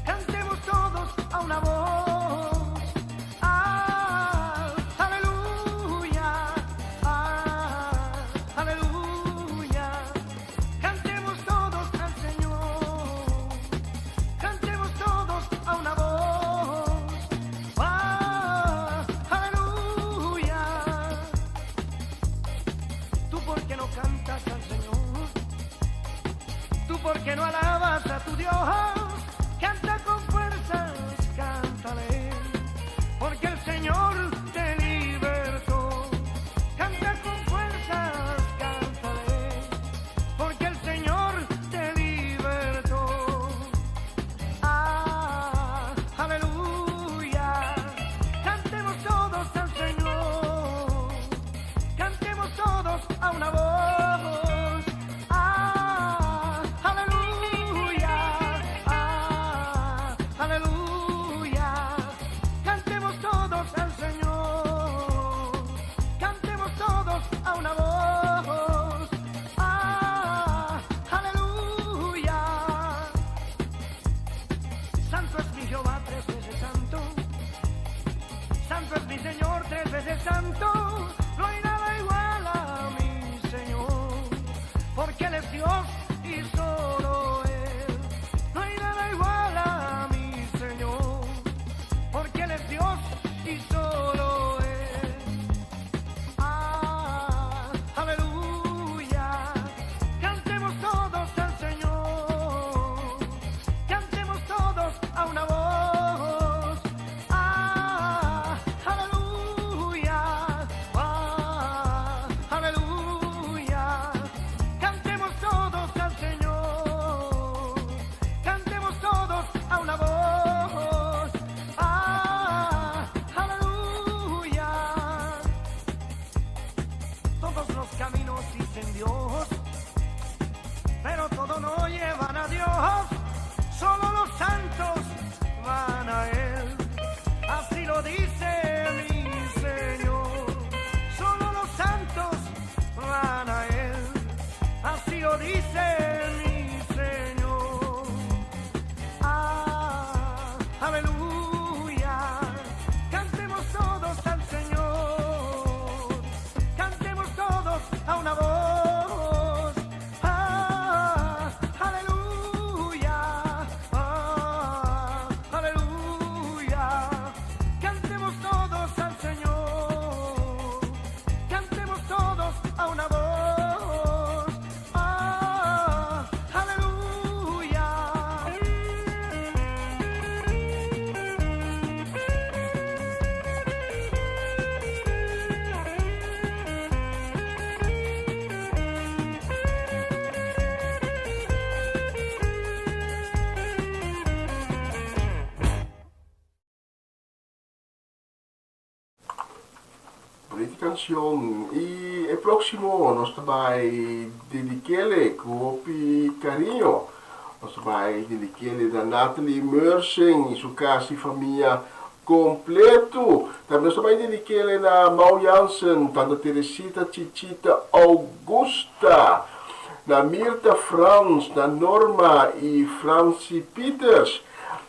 cantemos todos a una voz. Aleluya, aleluya, cantemos todos al Señor, cantemos todos a una voz. Aleluya. Tú por qué no cantas al Señor, tú por qué no alabas a tu Dios, canta con fuerzas, cántale, porque el Señor te libertó. Canta con fuerzas, cántale, porque el Señor te libertó. Aleluya, cantemos todos al Señor, cantemos todos a una voz. Aleluya, aleluya, cantemos todos al Señor, cantemos todos a una voz. Aleluya, santo es mi Jehová, 3 veces santo, santo es mi Señor, 3 veces santo. No hay nada igual a mi Señor, porque Él es Dios y solo Él. No hay nada igual a mi Señor, porque Él es Dios y solo Él. Aleluya, cantemos todos al Señor, cantemos todos a una voz. Aleluya, aleluya, cantemos todos al Señor, cantemos todos a una voz. Aleluya. por esta canción. Y el próximo nos va a dedicarle con cariño. Nos va a dedicarle a Natalie Meursen y su casa y familia completo. También nos va a dedicarle a Mau Jansen, Tante Teresita, Chichita, Augusta, a Mirta Frans, a Norma y Francie Peters.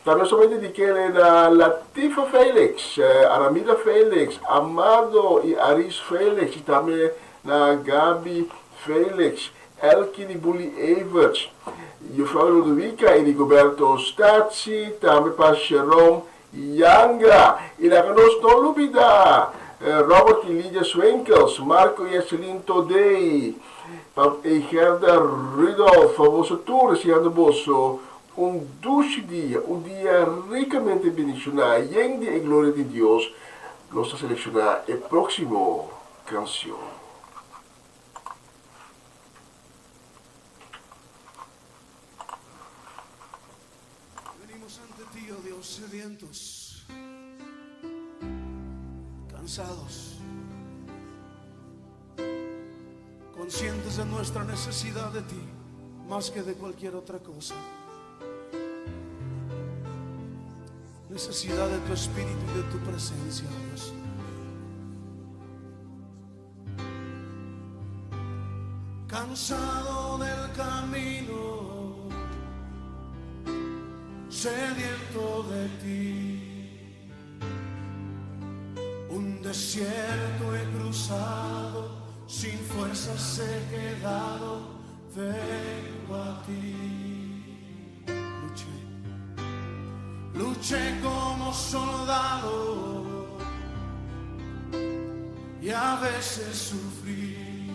También nos va a dedicarle a Latifa Felix, Aramida Felix, Amado y Aris Felix, y también a Gabi Felix, Elke y Bully Everts, Juffrouw Ludovica y Rigoberto Stazzi, también para Jerome Yanga, y la que nos no olvida, Robert y Lydia Swenkels, Marco y Celine Todey, y Gerda Rudolf, famoso tour, siendo bosso, un dulce día, un día ricamente bendicionado, lleno de gloria de Dios, nos a seleccionar el próximo canción. Venimos ante ti, oh Dios, sedientos, cansados, conscientes de nuestra necesidad de ti, más que de cualquier otra cosa. Necesidad de tu espíritu y de tu presencia, Dios. Cansado del camino, sediento de ti, un desierto he cruzado, sin fuerzas he quedado, vengo a ti. Luché como soldado y a veces sufrí,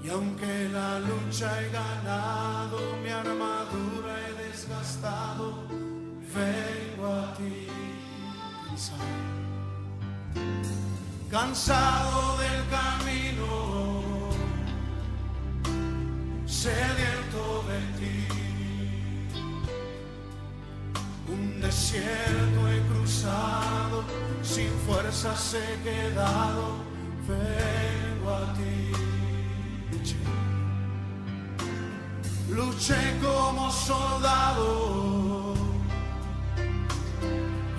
y aunque la lucha he ganado, mi armadura he desgastado, vengo a ti. Cansado del camino, sediento de ti, un desierto he cruzado, sin fuerzas he quedado, vengo a ti. Luché como soldado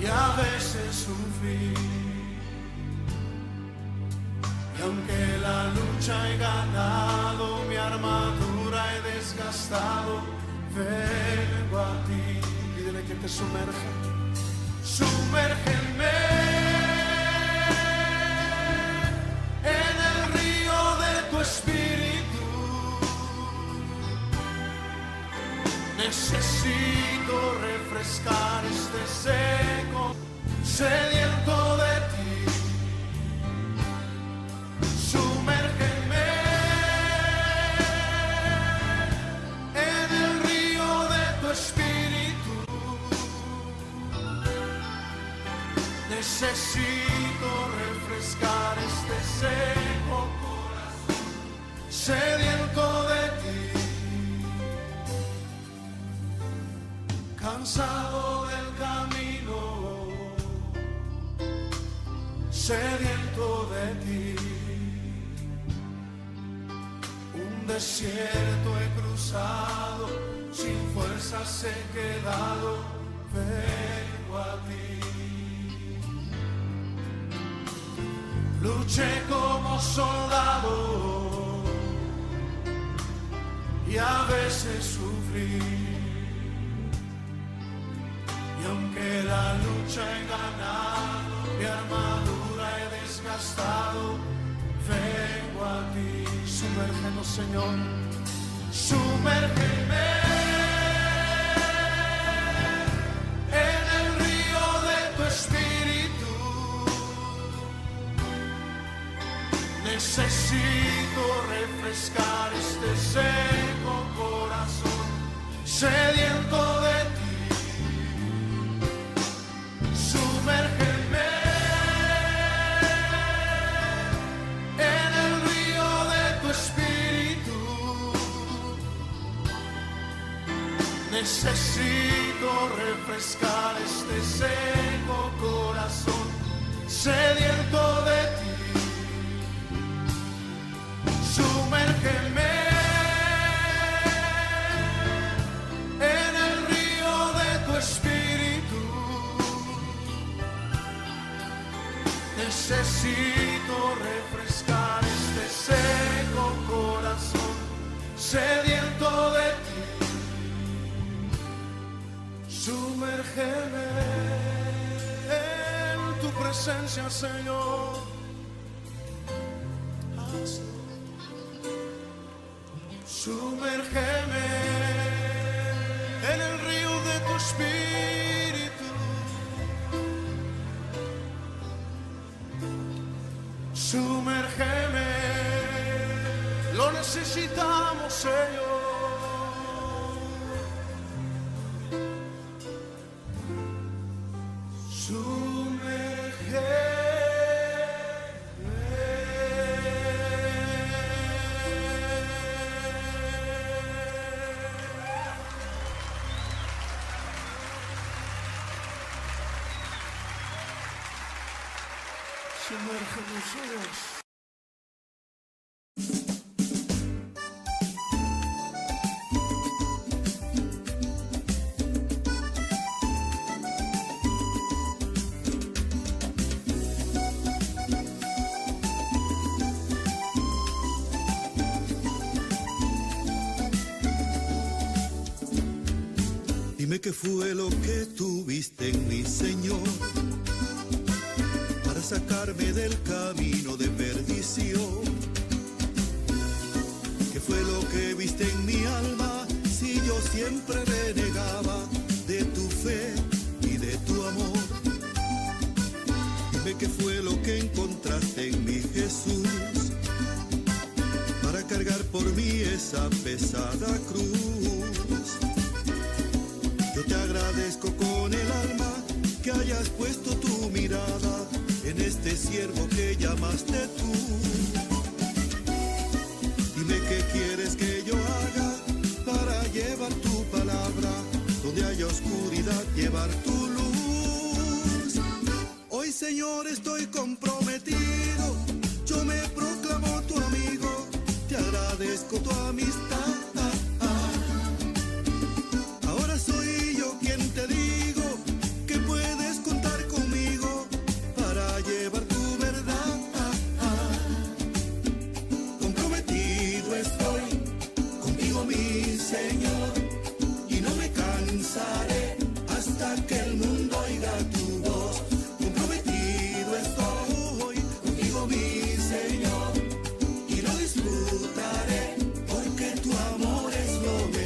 y a veces sufrí, y aunque la lucha he ganado, mi armadura he desgastado, vengo a ti. Pídele que te sumerja. Sumérgeme en el río de tu espíritu. Necesito refrescar este seco, sediento de ti. Sumérgeme en el río de tu espíritu. Necesito refrescar este seco corazón, sediento de ti. Cansado del camino, sediento de ti, un desierto he cruzado, sin fuerzas he quedado, vengo a ti. Luché como soldado y a veces sufrí, y aunque la lucha he ganado, mi armadura he desgastado, vengo a ti. Sumérgenos, Señor, sumérgeme en el río de tu espíritu. Necesito refrescar este seco corazón, sediento de ti. Sumérgeme en el río de tu espíritu. Necesito refrescar este seco corazón, sediento necesito refrescar este seco corazón sediento de ti. Sumérgeme en tu presencia, Señor. Hazlo. Sumérgeme en el río de tu espíritu. Sumérgeme, lo necesitamos, Señor. Sumérgenos. Dime qué fue lo que tuviste en mi Señor para sacarme del camino de perdición. ¿Qué fue lo que viste en mi alma si yo siempre renegaba de tu fe y de tu amor? Dime qué fue lo que encontraste en mi Jesús para cargar por mí esa pesada cruz. Yo te agradezco con el alma que hayas puesto tu mirada en este siervo que llamaste tú. Dime qué quieres que yo haga para llevar tu palabra, donde haya oscuridad, llevar tu luz. Hoy, Señor, estoy comprometido, yo me proclamo tu amigo, te agradezco tu amistad. Ahora soy yo quien te digo que puedes contar conmigo para llevar tu verdad. Comprometido estoy contigo, mi Señor, y no me cansaré hasta que el mundo oiga tu voz. Comprometido estoy contigo, mi Señor, y lo disfrutaré porque tu amor es lo mejor.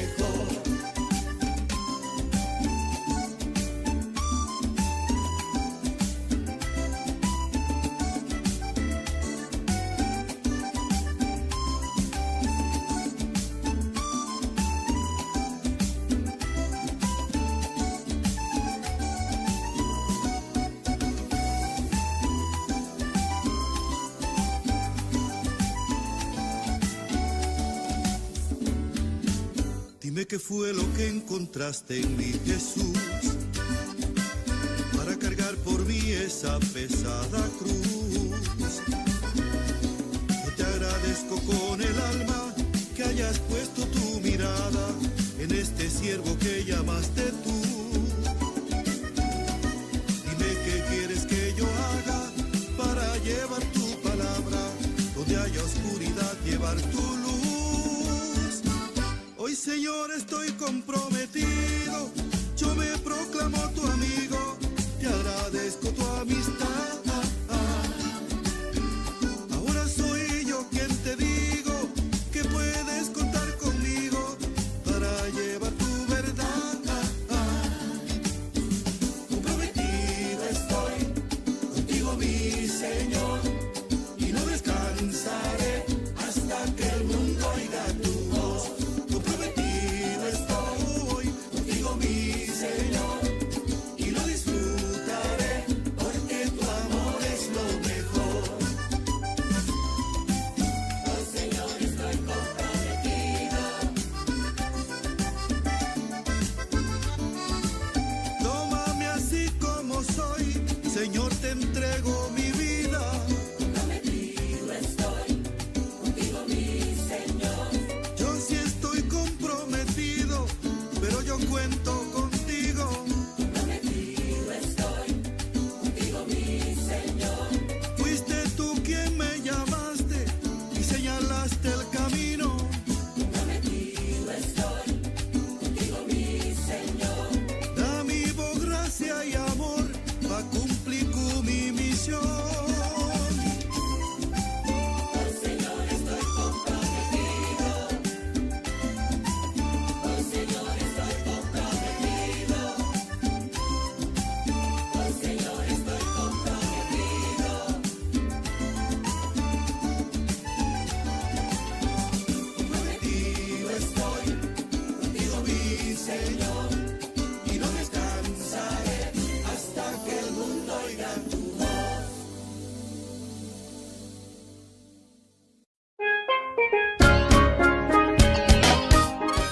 Dime qué fue lo que encontraste en mi Jesús para cargar por mí esa pesada cruz. Yo te agradezco con el alma que hayas puesto tu mirada en este siervo que llamaste tú. Dime qué quieres que yo haga para llevar tu palabra, donde haya oscuridad, llevar tu luz. Hoy, Señor, estoy comprometido, yo me proclamo tu amigo, te agradezco tu amistad. Ahora soy yo quien te digo que puedes contar conmigo para llevar tu verdad. Comprometido estoy contigo, mi Señor, y no descansaré hasta que el mundo oiga tu voz. Comprometido estoy contigo, mi Señor, y lo disfrutaré porque tu amor es lo mejor. Oh, Señor, estoy comprometido. Tómame así como soy, Señor, te entrego mi vida. Comprometido estoy contigo, mi Señor. Yo sí estoy comprometido, pero yo cuento contigo. Comprometido estoy contigo, mi Señor.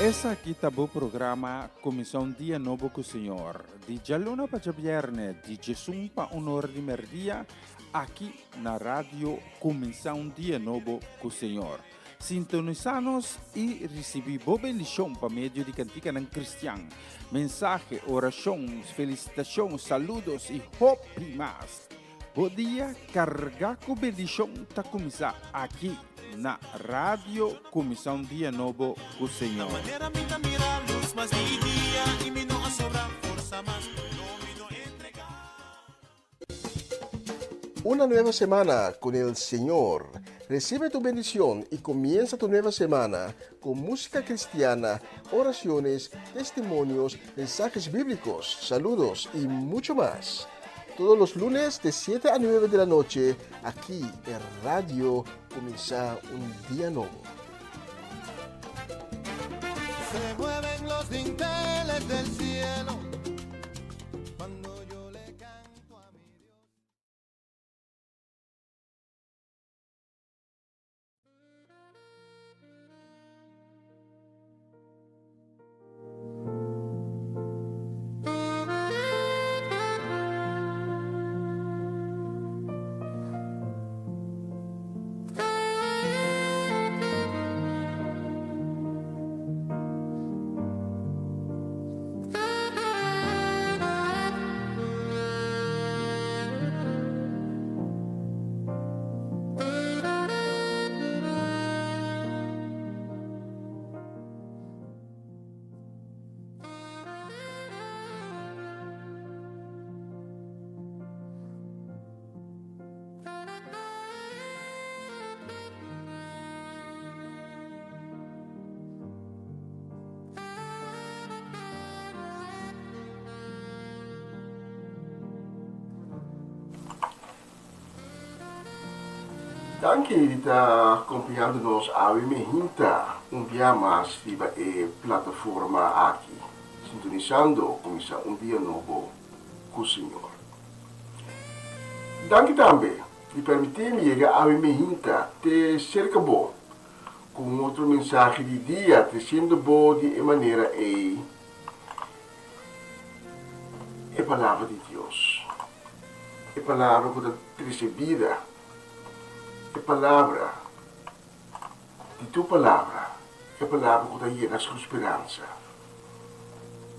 Essa aqui tá o programa Comissão Dia Novo com o Senhor. De Jaluna para Viernes, de Jesus para Honor de Merdia, aqui na rádio Comissão Dia Novo com o Senhor. Sintonizanos e recebi boa bendição para meio de cantiga ng Cristian. Mensagem, orações, felicitações, saludos e hope mais. Bom dia, carga com bendição tá começar aqui na rádio Comissão Dia Novo com o Senhor. Manera me da mira luz más de día y mi no sobra fuerza más, no me no entregar. Una nueva semana con el Señor. Recibe tu bendición y comienza tu nueva semana con música cristiana, oraciones, testimonios, mensajes bíblicos, saludos y mucho más. Todos los lunes de 7 a 9 de la noche, aquí en Radio Comienza un Día Nuevo. Se mueven los dinteles del cielo cuando yo le canto a mi Dios. Dank je dat acompanhando-nos a Mehinta, dia mais viva e plataforma aqui, sintonizando Comissão Dia Novo com o Senhor. Dank também de permitir-me chegar a Mehinta te cerca bom, com outro mensagem de dia, te sendo bom de maneira a palavra de Deus, a palavra que te recebida. A palavra de tua palavra, a palavra que dá llena sua esperança,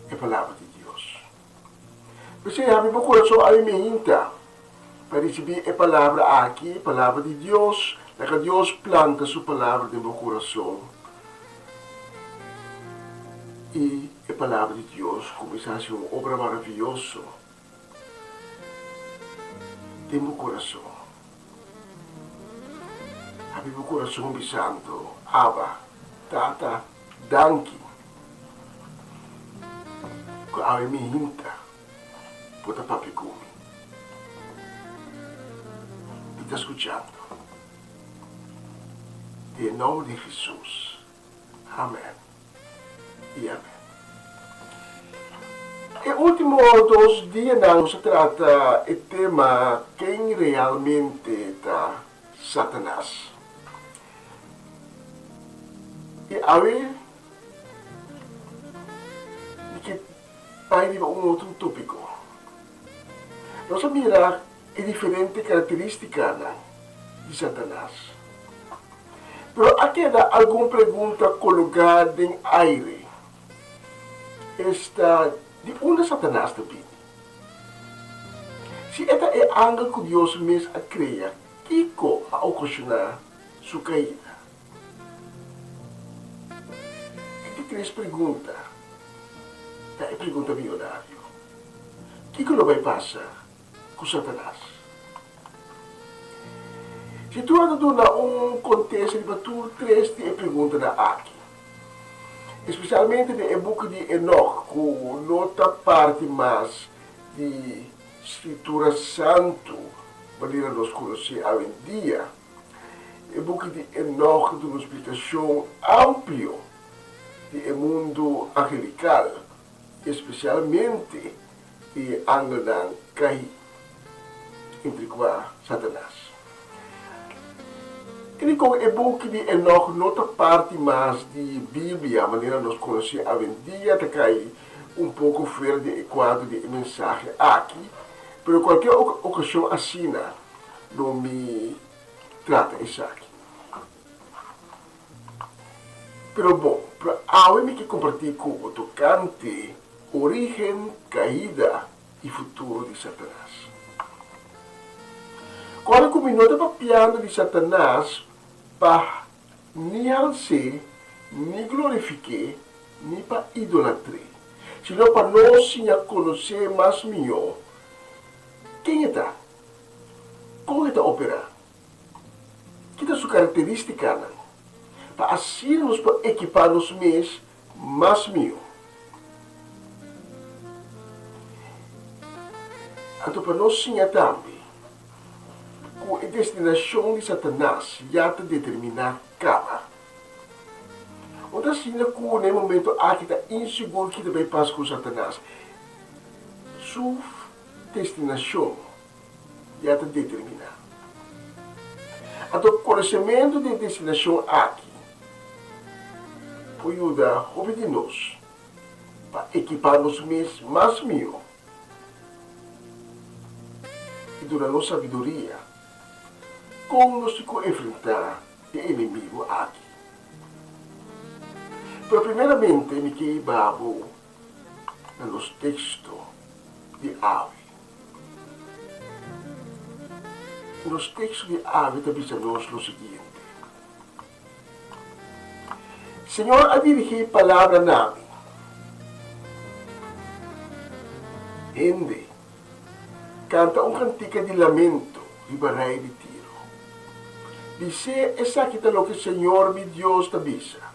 a palavra de Deus. Você abre o coração a Mehinta para receber a palavra aqui, a palavra de Deus, que Deus planta sua palavra no meu coração. E a palavra de Deus começa a ser uma obra maravilhosa no meu coração. Abre o coração santo, Abba, Tata, danke. Que a Mehinta pode papi comigo. E está escutando. Em nome de Jesus. Amém. E amém. E último 2 dias não se trata o tema quem realmente está Satanás. E aí, que vai de outro tópico. Nós vamos mirar a diferente característica de Satanás. Mas aqui há alguma pergunta colocada em aire. Esta de onde Satanás também. Se esta é a ângulo que Deus mesmo a cria, que a ocasionar sua caída? Três perguntas. É pergunta milionária. O que não vai passar com Satanás? Se tu anda num contexto de tu três perguntas na aqui, especialmente no book de Enoch, com outra parte mais de Escritura Santo, maneira nós conhecemos hoje em dia, o book de Enoch dá uma explicação ampla do mundo angelical, especialmente de ângulo cair entre Satanás. Ele com o book de Enoch, outra parte mais de Bíblia, a maneira nós conhecemos a dia, que cai pouco fora do quadro de mensagem aqui, pero qualquer ocasião assim, não me trata isso aqui. Pero bom, para me que compartilhar com o tocante, origem, caída e futuro de Satanás. Quando combinou para piano de Satanás, para nem alcer, nem glorificar, nem para idolatria. Senão para nós conhecer mais melhor. Quem está? Como está operar? Que é a sua característica? Para assim nós equipar nos mês mais melhor. Então para nós também, com a destinação de Satanás já te determinar cada. Outra cena que no momento aqui está inseguro que também passa com Satanás. Sua destinação já te determinar. Então, o conhecimento de destinação aqui pode ajudar a de nós para equipar nos mês mais melhor. E durante a nossa sabedoria, como nós enfrentar o inimigo aqui. Pero primeiramente, me quero babo nos textos de Ave. Nos textos de Ave também nos o seguinte. Senhor, a dirigir palavra a mim. Ende, canta cantiga de lamento, ribarai de tiro. Dice, essa aqui é o que o Senhor, meu Deus, te avisa.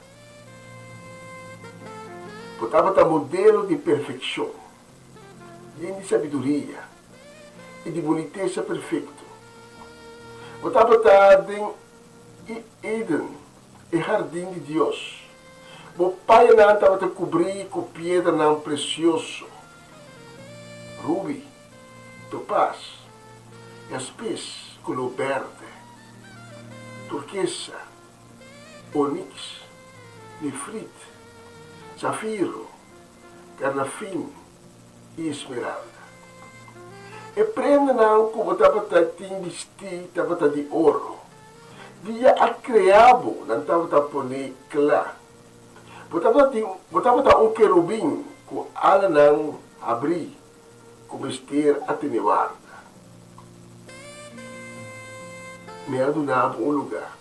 Botava modelo de perfeição, de sabedoria e de boniteza perfeito. Botava em Eden, o jardim de Deus. O pai não estava a cobrir com pedra não precioso, rubi, topaz, jaspis, color verde, turquesa, onix, nefrite, zafiro, carnafim e esmeralda. E prenda não como estava vestir, estava de ouro. Via a criabo, não estava a poner clá. Botava querubim com ala não abrir, com vestir a teneguarda. Me adunava lugar.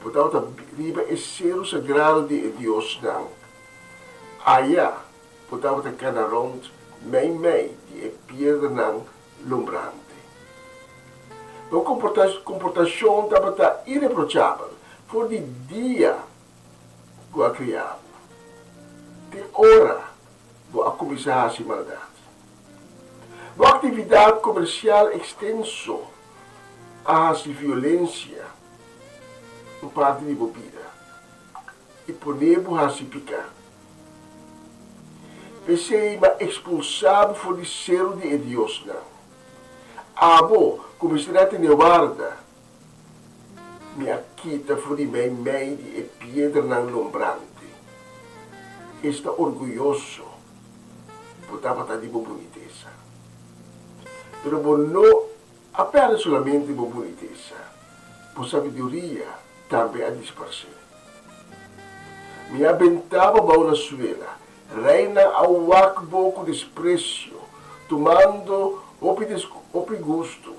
Botava riba e cero sagrado de Deus não. Allá, botava canarão mei de pedra não lumbrante. A comportação estava irreprochável. Foi de dia que a criava. De hora que a começar a maldade. A atividade comercial extenso a violência no parte de bebida e ponemos a se picar. Pensei, mas expulsado foi de ser de Deus não. Abo, comecei a ter guarda. Minha quita foi de mei de pedra não lombrante. Está orgulhoso, botava estar de boniteza. Pero não apenas solamente de boniteza, por sabedoria também a dispersar. Me aventava mal na suela, reina ao acbo com desprezo, tomando opi gusto,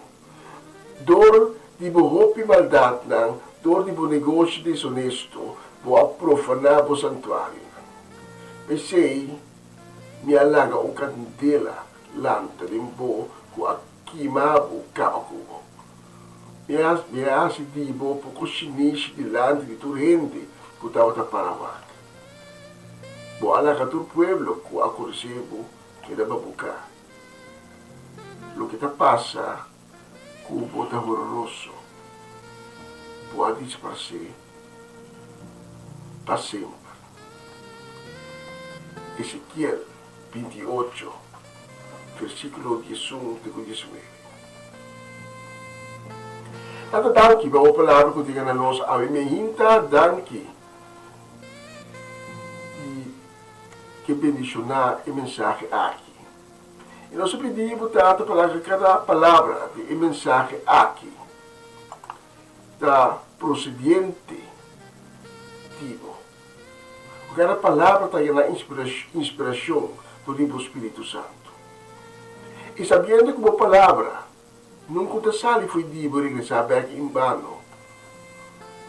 dor de bohopi maldade, dor de bom negócio desonesto, vou profanar o santuário. Pensei, me alaga candela, lanta de bo, com a queimava o cabacubo. Me hace de bo, pouco chinês de lante de torrente, que estava a Paraguai. Bo alaga todo pueblo, com a corcebo, que era babucar. Lo que te passa, com o bota horroroso, pode disparar para sempre. Ezequiel 28, versículo 18 e 19. Ata danki, ba o palavra que diga na nós, a me hinta danki. E que bendicionar a mensagem aqui. E nós pedimos tanto para que cada palavra de mensagem aqui da procedente tipo. Cada palavra está na inspiração do livro Espírito Santo. E sabendo que a palavra nunca sale foi dito regressar back em vano.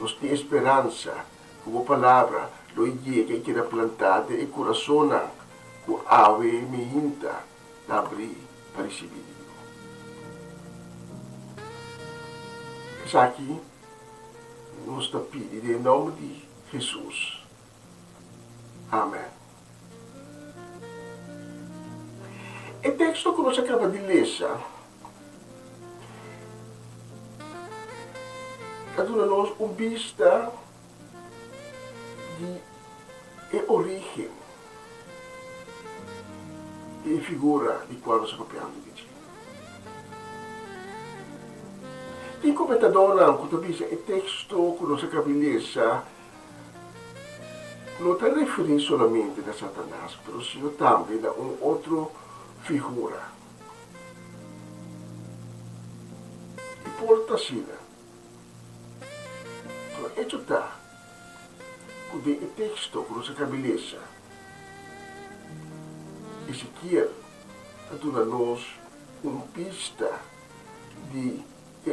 Nós temos esperança que a palavra lo llegue que era plantada e coração que ave me hinta da abrir para receber. Isso aqui nos está pedindo em nome de Jesus. Amém. O texto que nós acabamos de ler dá-nos uma vista de origem e figura de qual nós estamos falando de. Tem comentador que diz o texto que nós acabamos de ler não está referindo somente a Satanás, mas sim também a uma outra figura. E por assim, o hecho está que o texto que nós acabamos de ler, Ezequiel dá-nos uma pista de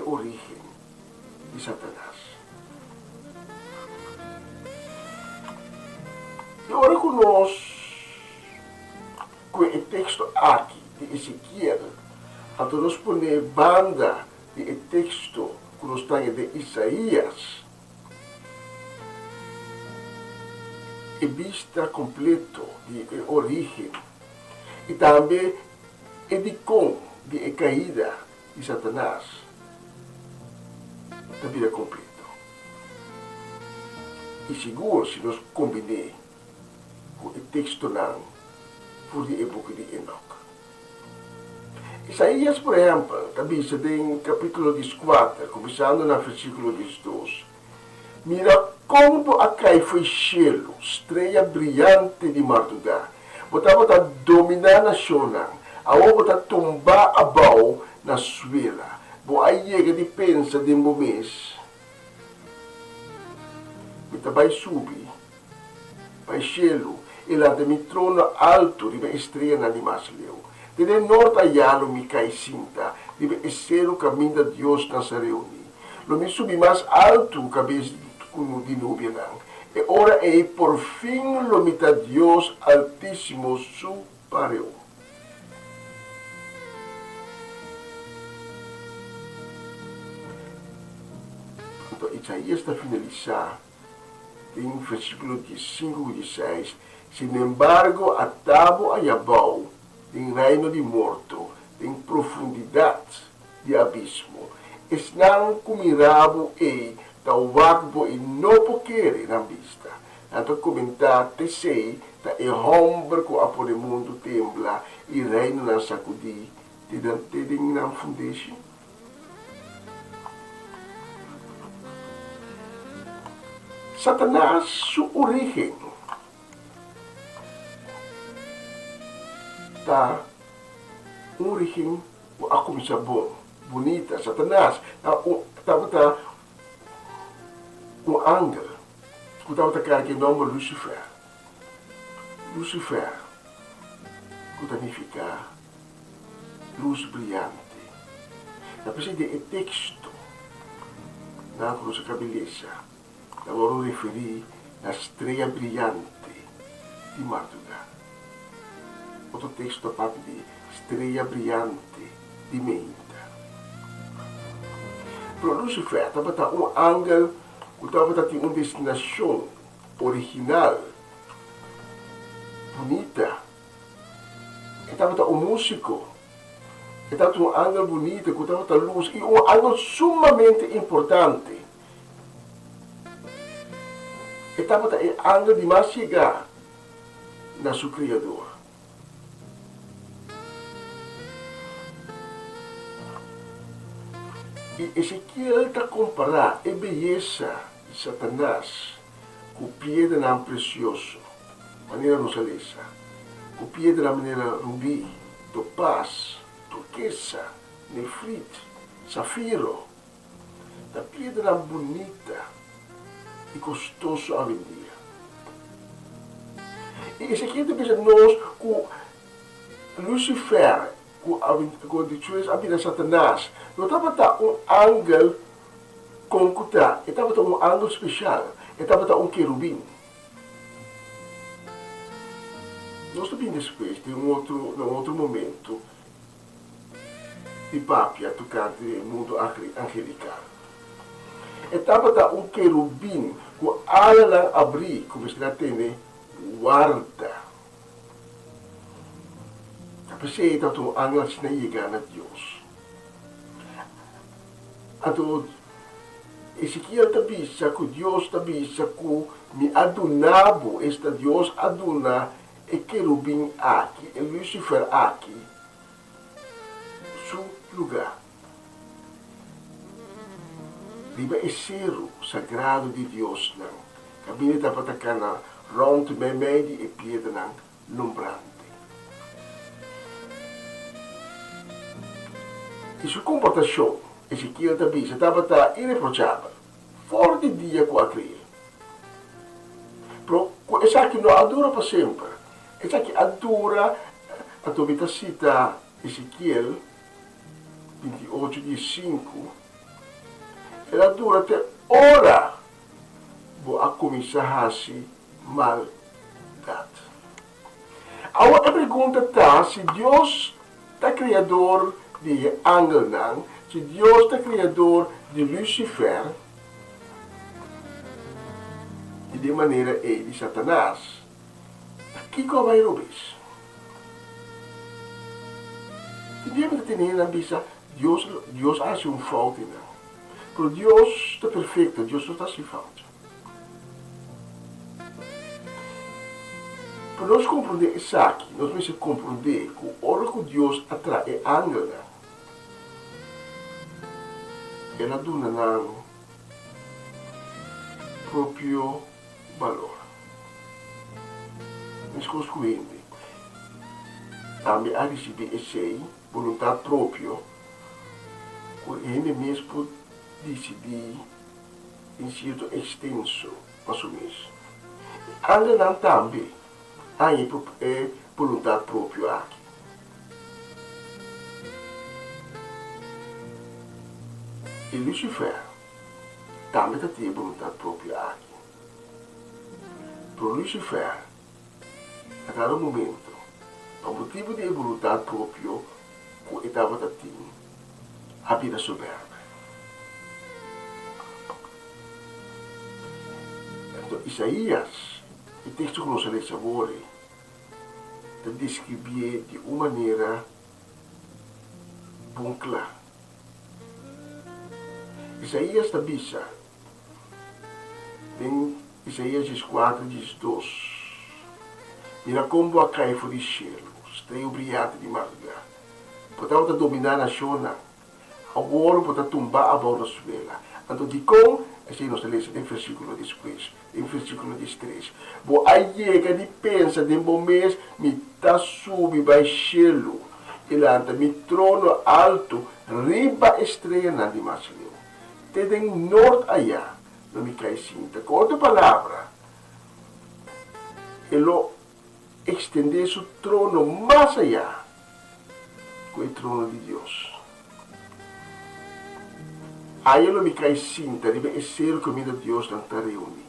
origem de Satanás. E agora que nós, com o texto aqui de Ezequiel, então nós põe banda de texto que nós temos de Isaías, e vista completo de origem, e também edicom de caída de Satanás, também é completo. E seguro se nós combinamos com o texto não, por a época de Enoch. Isaías, por exemplo, também se tem capítulo 14, começando no versículo 12. Mira como acai foi cielo, estrela brilhante de madrugada. Botava a dominar a nação, a outra tombar a bau na suela. Bo aí chega de pensa de um mês. Então vai subir, vai cielo, e lá de mi trono alto, de estrela de mais leu. De norte a yalo me cai cinta, de ser o caminho de Deus Nazareuni. Lo me subi mais alto, cabeça de nuvem. E ora é por fim lo me ta Deus Altíssimo supareu. Então, Isaías está finalizar em versículo 5 e 16. Sin embargo, atavo a Yabau, em reino de morto, em profundidade de abismo. Esnan comirabo e tauwagbo e não poquere na vista. Tanto comentar te sei, ta e hombre ko apore mundo tembla, e reino na sacudi, te ding na fundesi. Satanás, sua origem, tá uma origem a começar bom, bonita. Satanás tá um ángel que estava cara que nome Lucifer. Lucifer, que significa luz brilhante. Na pessoa de texto, na nossa cabeça, eu referi a estrela brilhante de madrugada. Outro texto parte de estrela brilhante de menta. Para Lucifer, estava um ángel que estava uma destinação original, bonita. Estava um músico, estava um ángel bonito, que estava luz, e um ángel sumamente importante. Estava o ángel de mais chegar na seu Criador. E Ezequiel está comparar a beleza de Satanás com pedra não precioso, maneira rosaleza, com pedra maneira rubi, topaz, turquesa, nefrite, safiro, da pedra bonita e gostoso a vender. E Ezequiel pensa nós com Lucifer, com diz a vida Satanás, não estava ángel com kuta, estava ángel especial, estava um querubim. Nós também depois, de num outro momento, de Pápia, tocante no mundo angelical. Estava um querubim com ala abrir, como se tem guarda. Pensei que o anjo se chega a Deus. Então, Ezequiel também que Deus também que me adunabo, este Deus aduna e querubim aqui, e Lucifer aqui, seu lugar. Riba é cero sagrado de Deus, não. Cabine está para atacar rond meio e pedra não, lumbrante. E sua comportação, Ezequiel também estava irreprochável, fora de dia com a cria. Mas essa aqui não dura para sempre. Essa aqui dura, a tua cita Ezequiel 28:5, ela dura até hora, vou começar a se maldade. Agora a pergunta está se Deus é criador de ángel não, se Deus é criador de Lucifer, e de maneira é de Satanás. Aqui como é o bis? E devemos ter na bisa, Deus faz falta não. Pero Deus está perfeito, Deus não está sem falta. Para nós compreender isso aqui, nós precisamos compreender que a hora que Deus atrai ángel não, ela dona o próprio valor. Mas consequentemente, também a receber essa vontade própria, que ele mesmo decidir em certo extenso para assumir. Ainda não também há vontade própria aqui. E Lucifer também tem vontade própria aqui. Para Lucifer, a cada momento, o motivo de vontade própria que ele estava tendo, a vida soberba. Então, Isaías, o texto que nós lemos agora, descreve de uma maneira bem clara. Isaías está bisa, em Isaías 4:2, mira como a cai fora de cielo, estrela brilhante de madrugada, portanto dominar a nação, agora pode tumbar a bola suela. Então de como, assim nós lemos em versículo depois, em versículo 13, bo aí chega de pensa de bom mês, me tá subi vai cielo, e lá me trono alto, riba estrela de Marcelo. Tem norte allá, não me cai cinta. Com outra palavra, ele estende seu trono mais allá, com o trono de Deus. Aí ele me cai cinta, deve ser que o Deus não está reunido.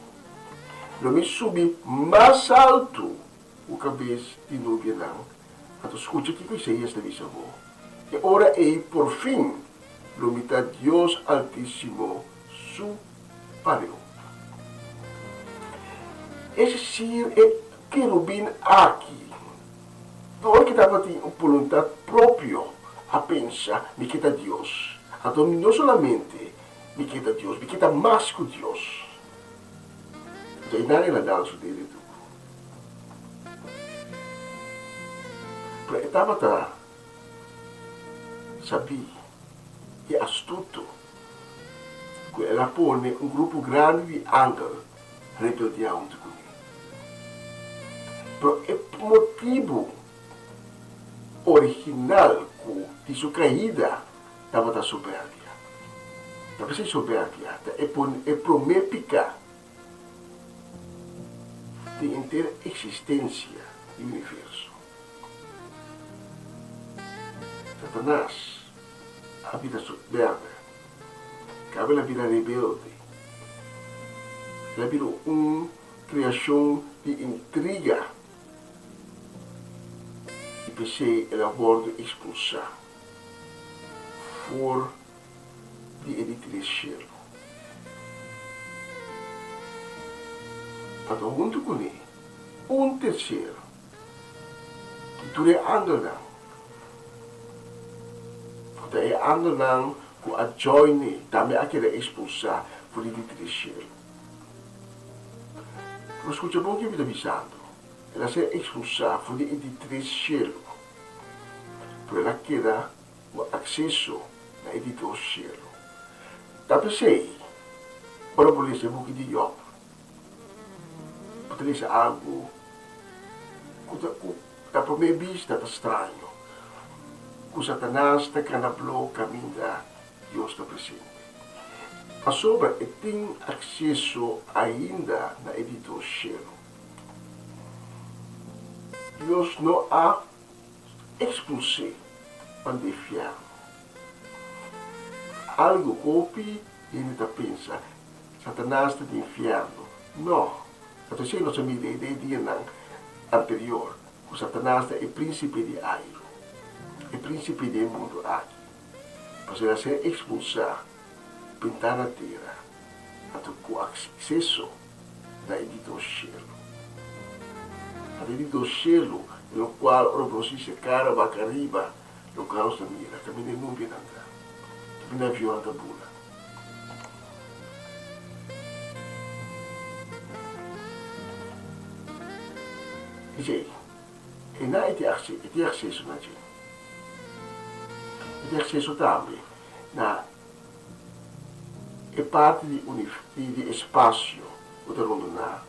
Ele me sube mais alto, o cabeça de nuvem não. Então escute aqui que Isaías está dizendo. E ora é, por fim, lumita Deus Altíssimo superior. Esse ser é querubim aqui. Então, que estava tendo vontade própria a pensar, me queda Deus. Então, não somente me queda Deus, me queda mais que Deus. Então, não é nada disso dele. Porque estava sabia e astuto ela pone um grupo grande de ángeles rebeldia junto com ele. Pero o motivo original de sua caída estava da soberbia. Estava sem soberbia, é proméptica de inteira existência do universo. Satanás, a vida soberba, cabe a vida rebelde. Ela virou uma criação de intriga. E pensei, ela volta a expulsar. Voor die editrecheiro. Então, junto com ele, um terceiro, que tu é angelang. Porque é angelang que a joine, também aquele expulsar, por editrecheiro. Mas escuta bom que eu estou avisando. Ela se expulsar por editrecheiro. Porque ela quer o acesso na editrecheiro. Da pensei, ora vou ler esse book de Job. Porque ler algo que da primeira vista está estranho. Que Satanás está canablo caminho da Deus está presente. Mas sobre tem acesso ainda na editor cheiro. Deus não há expulsado para defiar. Algo copia e ele pensa, Satanás está no inferno. Não. Então, se nós temos a ideia anterior, que Satanás é o príncipe de aire, é o príncipe do mundo aqui. Mas ele ser expulsado, pintar na terra, até com acesso da editor cheiro. A editor cheiro, no qual o processo cara vai arriba, no caos da mira, caminha não vem andar. Na viola da bula. Dice, e na iti accesso na gente. Iti accesso também na parte di spazio da rondona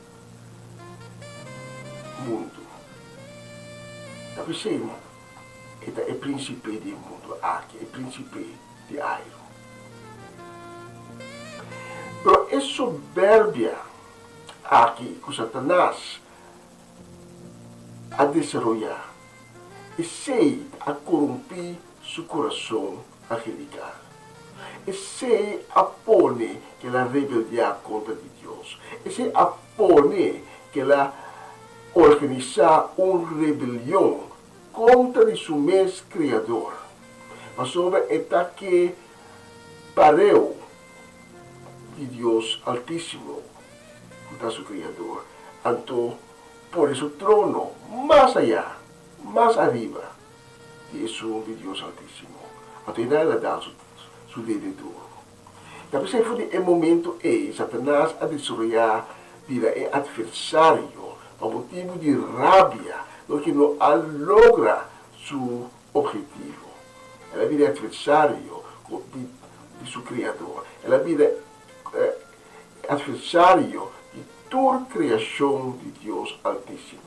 mundo. Da pensei, é príncipe do mundo aqui, é príncipe de aire. Pero é soberbia aqui que Satanás a desarrollar e sei a corromper seu coração angelical. E sei a pone que ela rebeldia contra de Deus. E sei a pone que ela organizar uma rebelião contra o seu mesmo Criador. Mas sobre está que pareu de Deus Altíssimo, que é seu Criador. Então, por isso, trono mais allá, mais arriba, isso de Deus Altíssimo. Então, ele dá seu dedo duro. Então, se foi o momento em Satanás a desarrollar o adversário, por motivo de rabia, porque não logra seu objetivo. Ela vira adversário de seu Criador. Ela vira adversário de toda a criação de Deus Altíssimo.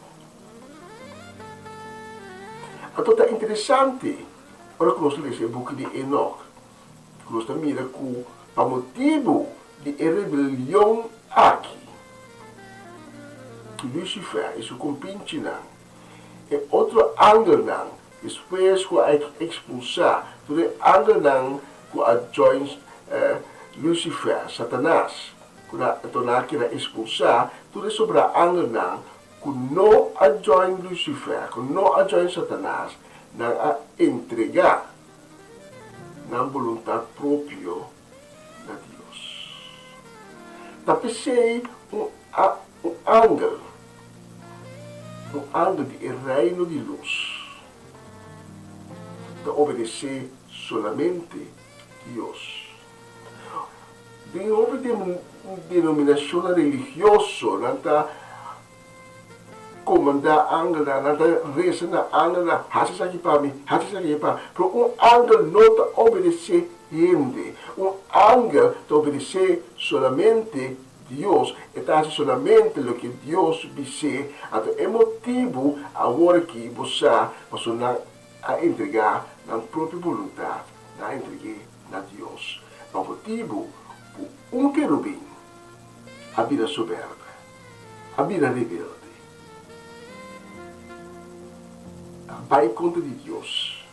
Então é interessante, agora que nós lemos o book de Enoch, que nós mira que, por motivo de rebelião aqui, que Lucifer e seu compinche e outro ángel depois que a expulsar, todo ángel que a joins Lucifer, Satanás, que a quer expulsar, tudo sobre ángel que não a join Lucifer, que não a join Satanás, não a entregar na vontade própria de Deus. Tapi sei um ángel do reino de luz, de obedecer somente Deus. De uma denominação religiosa, não está comandar ángel, não está rezando ángel, hace isso aqui para mim, hace isso aqui para mim. Pero ángel não está obedecer gente. ángel te obedece solamente Dios, e hace solamente lo que Dios dice. Então é motivo agora que você a entregar na própria vontade, na entrega a Deus. É o motivo por querubim, a vida soberba, a vida rebelde, vai contra de Deus,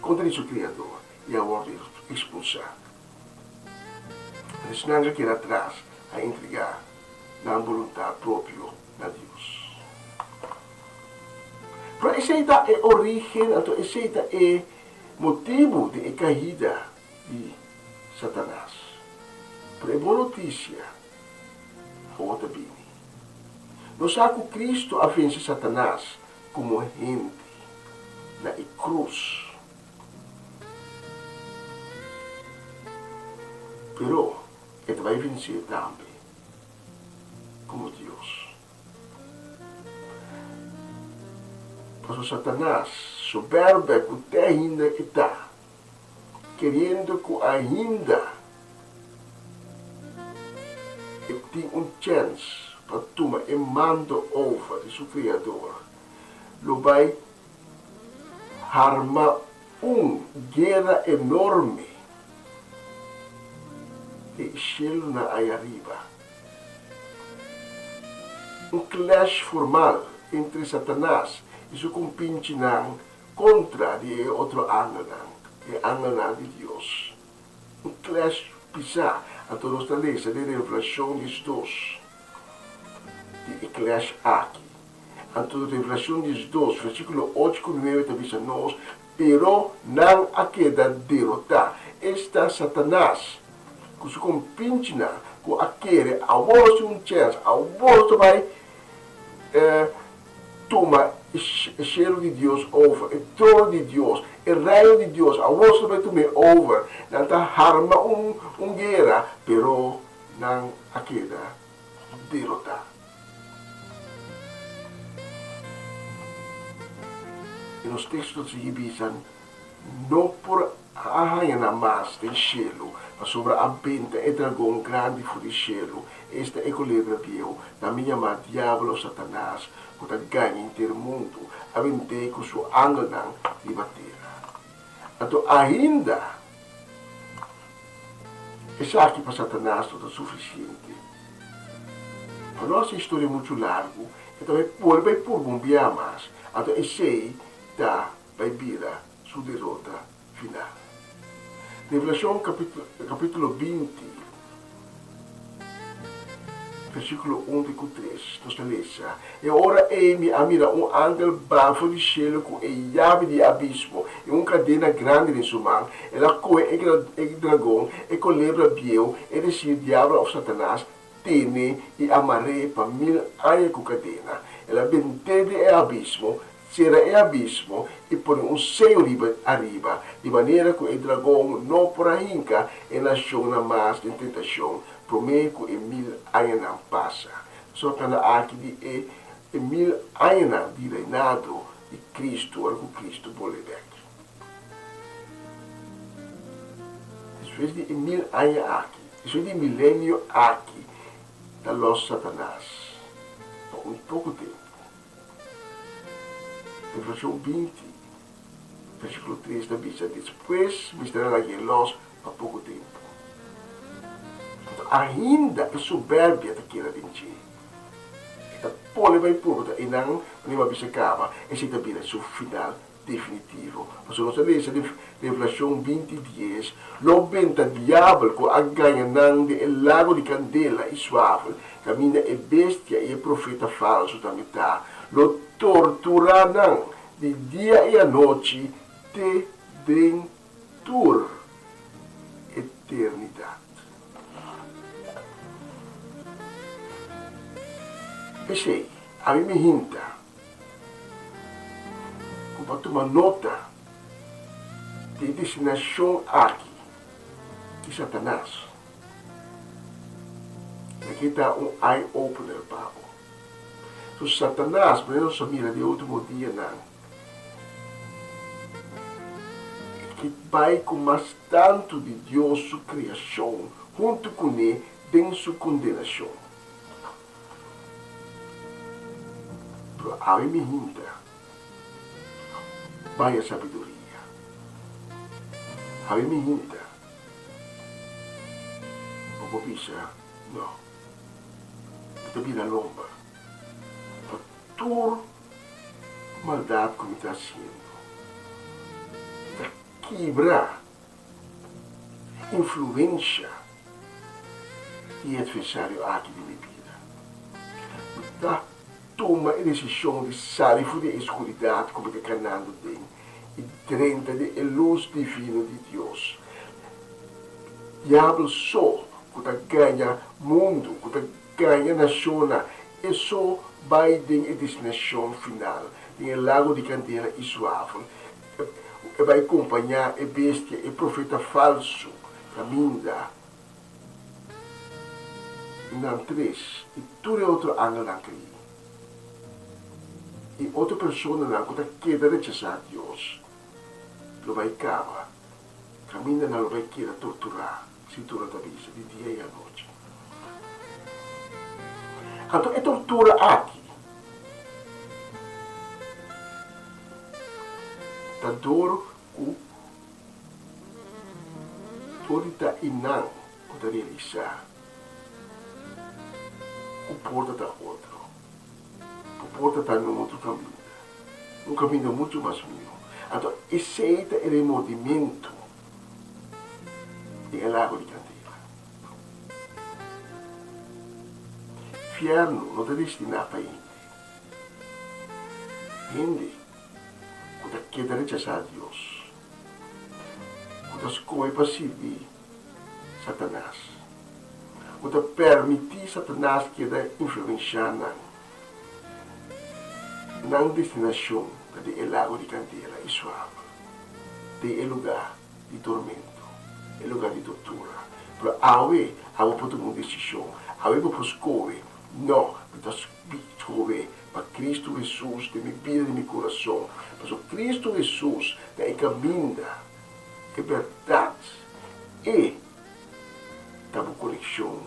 contra de seu Criador, e agora expulsar. Esse anjo que era atrás a entregar na vontade própria a Deus. Pero essa é a origem, então esse é o motivo de caída de Satanás. Pero é boa notícia, outra bem. Nós sabemos que Cristo a vence Satanás como gente na cruz. Pero ele vai vencer também como Deus. Mas o Satanás, soberba que ainda está, querendo que ainda ele tenha chance para tomar o mando over de seu Criador, lo vai armar guerra enorme e cielo na aí arriba. Clash formal entre Satanás e seu compinche contra de outro ángel, de Deus. Clash pisar a todos os leis de revelação de dois. De clash aqui. A toda revelação de dois, versículo 8 com 9 avisa nós, pero não a queda derrotar. Está Satanás, com seu compinche com aquele, a voz chance, a voz vai toma o cheiro de Deus over, o trono de Deus, o reino de Deus, a voz vai tomar over, não está arma guerra, pero não a queda derrotar. E nos textos se dizem, não por arranhar mais do cielo, mas sobre a benta e dragão grande for do cielo. Esta é a culebra viu, na minha mãe, diabo, Satanás, que ganha inteiro mundo, a vender com seu ângulo de bater. Então, ainda, essa aqui para Satanás não é suficiente. A nossa história é muito larga, então vai por bombear mais. Então, esse vai virar sua derrota final. Revelação capítulo 20, versículo 1 e 3, nós lemos. E ora me mira ángel baixo do cielo com a chave de abismo e uma cadena grande em sua mão. Ela coe o dragão e culebra viu, e decir diabo ou Satanás, tene e amarre para 1000 anos com cadena. Ela bentede o abismo, será o abismo e põe sello arriba, de maneira que o dragão não porá hinca e nação na mais de tentação, promete que 1000 anos não passa. Só que aqui de 1000 anos de reinado de Cristo, algo que Cristo pode ver. Depois de 1000 anos aqui, depois de milênio aqui, da los Satanás, por pouco tempo. Revelação 20, versículo 3 da Bíblia diz, depois me estará aqui los por pouco tempo. Então, ainda a soberbia daquela gente. Esta pole vai por e não uma vez acaba, esse também é seu final definitivo. Mas nós lemos em Revelação 20:10, lo benta diabo com a ganha de el lago de candela e suave, caminha e bestia e profeta falso da metade, lo torturarão de dia e a noite de dentur eternidade. Pensei, a mim me hinta, para tomar nota de destinação aqui de Satanás. Aqui está eye-opener, Pablo. So, Satanás, mas não se mira de último dia, não. que vai com mais tanto de Deus, sua criação, junto com ele, em sua condenação. Pero a mim me vai a sabedoria. A mim me vou pensar, não, eu vira lomba, para toda maldade que me está sendo. Quebrar influência e adversário aqui de minha vida. Da toma a decisão de sair da escuridão como de canando tem e dentro da luz divina de Deus. Diabo só que ganha mundo, que ganha nação, e só vai ter a destinação final, tem o lago de candeia e suave. E vai acompanhar a bestia, o profeta falso, caminha. Não três, e tudo outro ângulo não cria. E outra pessoa não queda rechazar Deus. Lo vai cava, caminha não vai querer torturar, cintura da vista, de dia e à noite. Então, é tortura aqui. Da dor o torita inang para realizar o porta da outro, o porta está no outro caminho, um caminho muito mais meu. Então aceita o movimento do lago de candeia. Inferno não está destinado para gente que queda rechazar Deus, que escolhe para servir Satanás, que permitir Satanás queda influenciar na destinação do lago de candeia e suave, do lugar de tormento, do lugar de tortura. Mas aí, há uma decisão, aí você escolhe, não, você escolhe para Cristo Jesus, de minha vida, de meu coração. Mas o Cristo Jesus tem caminho, é verdade e tem uma conexão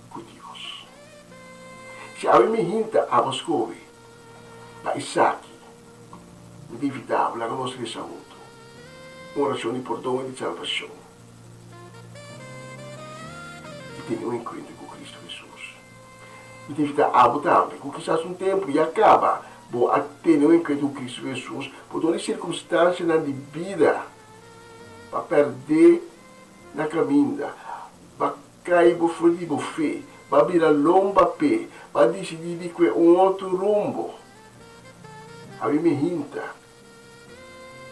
com Deus. Se a me hinta a escolhe, para Isaac, inevitável, a nossa saúde, uma oração de perdão e de salvação. E tem um encontro com Cristo Jesus. Inevitável também, com quizás um tempo e acaba, vou ter um encontro com Cristo Jesus, por todas as circunstâncias na vida, para perder na caminha, para cair por fora de fé, para virar lomba pé, para decidir de que um outro rumbo. A mim me hinta,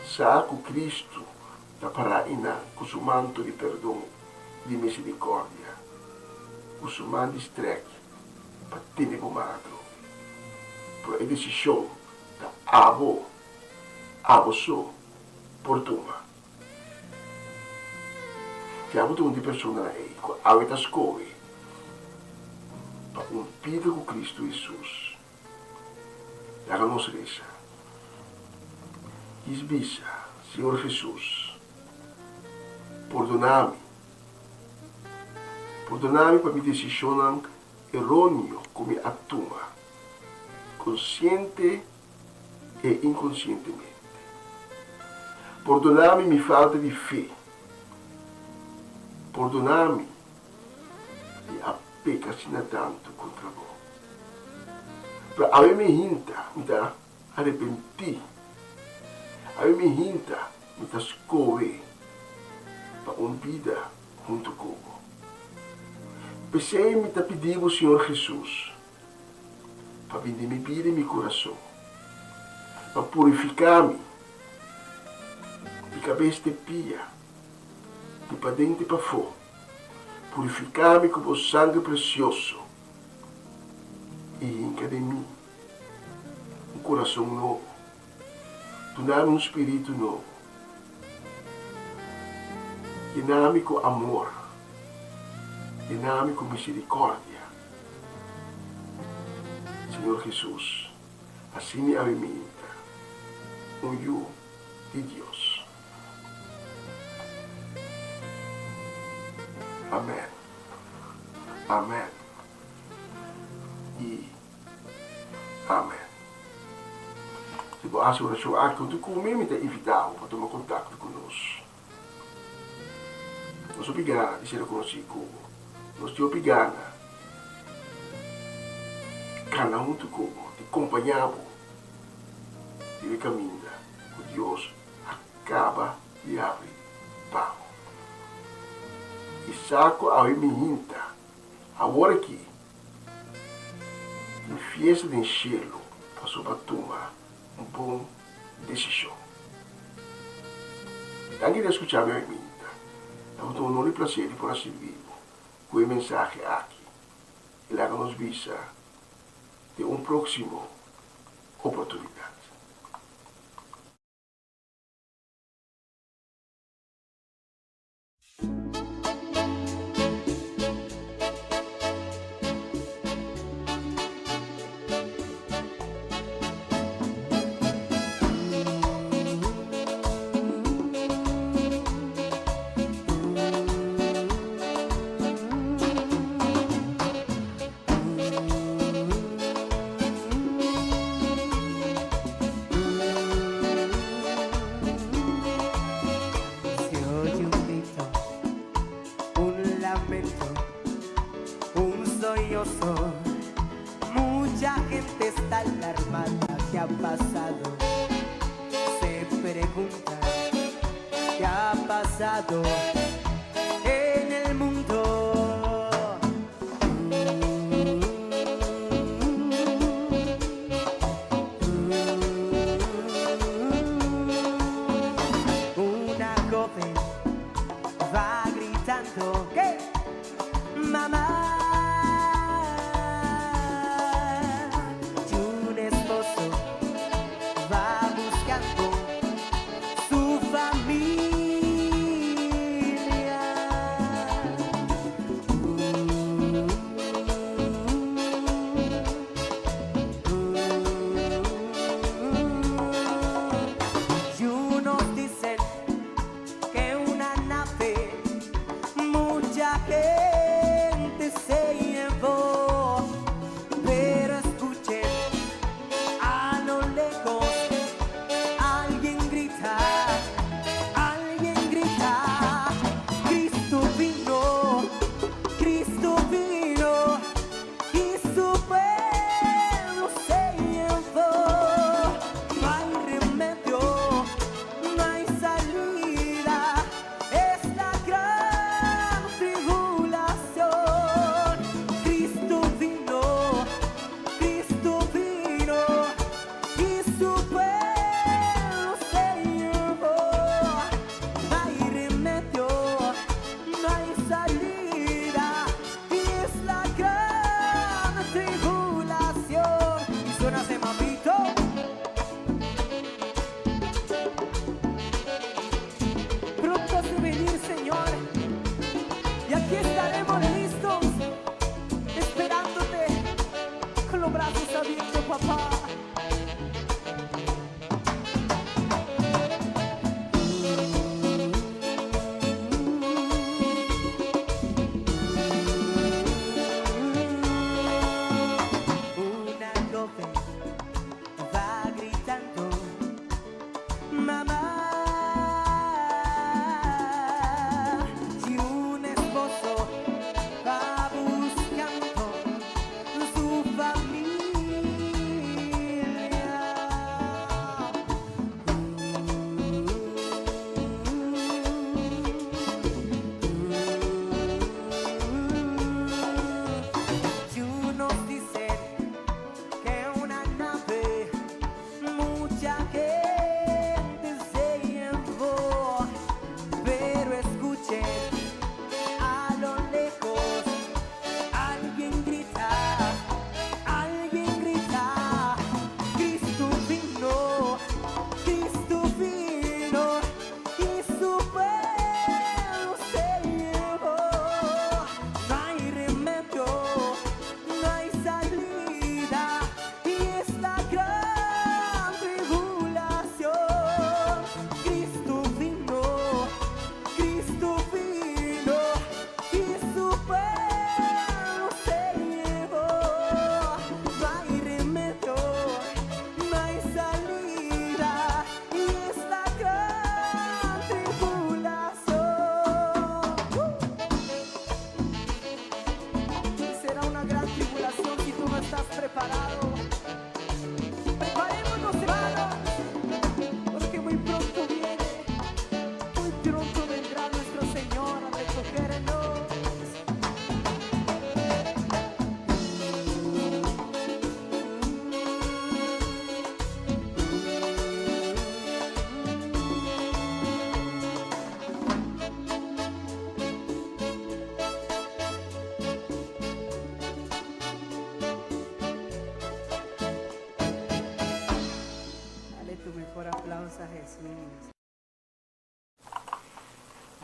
saco Cristo da paraína com seu manto de perdão, de misericórdia, com seu manto de estreque, para ter negomado. Por a decisão da abo só, por tuma. Se há de pessoa aí, a vida escolhe, para um pedido com Cristo Jesus, haga-nos reza. Isbisa, Senhor Jesus, perdona-me para minha decisão errônea como atuma, consciente e inconscientemente. Perdona-me minha falta de fé. Perdona-me e a peca sina tanto contra vós. Para a me hinta, me dá arrepentir. A me hinta, me dá escolher para uma vida junto com vós. Pensei me dá pedir ao Senhor Jesus para vir de minha vida e meu coração, para purificar-me de cabeça de pia, de para dentro e para fora, purificar-me com o sangue precioso e enca de mim um coração novo, donar-me um espírito novo, llenar-me com amor, llenar-me com misericórdia. Senhor Jesus, assim me alimenta, um eu de Deus. Amén. Amén. E amém. Se você acha oração aqui, tu comigo te invitar para tomar contato conosco. Nós obrigamos a ser conhecido. Nós te obrigamos. Cada um te acompanhamos. E caminha. O Deus acaba de abrir pão. E saco a minha agora aqui. Em fiesta de enchê-lo, passou para tomar uma boa decisão. Anche di ascoltare la mia vita, ho avuto un onore e piacere di poter vivo quei mensaggi aqui e la nos visa di un prossimo opportunità. Mucha gente está alarmada. ¿Qué ha pasado? Se pregunta ¿qué ha pasado en el mundo? Una joven va gritando ¿qué? Mamá.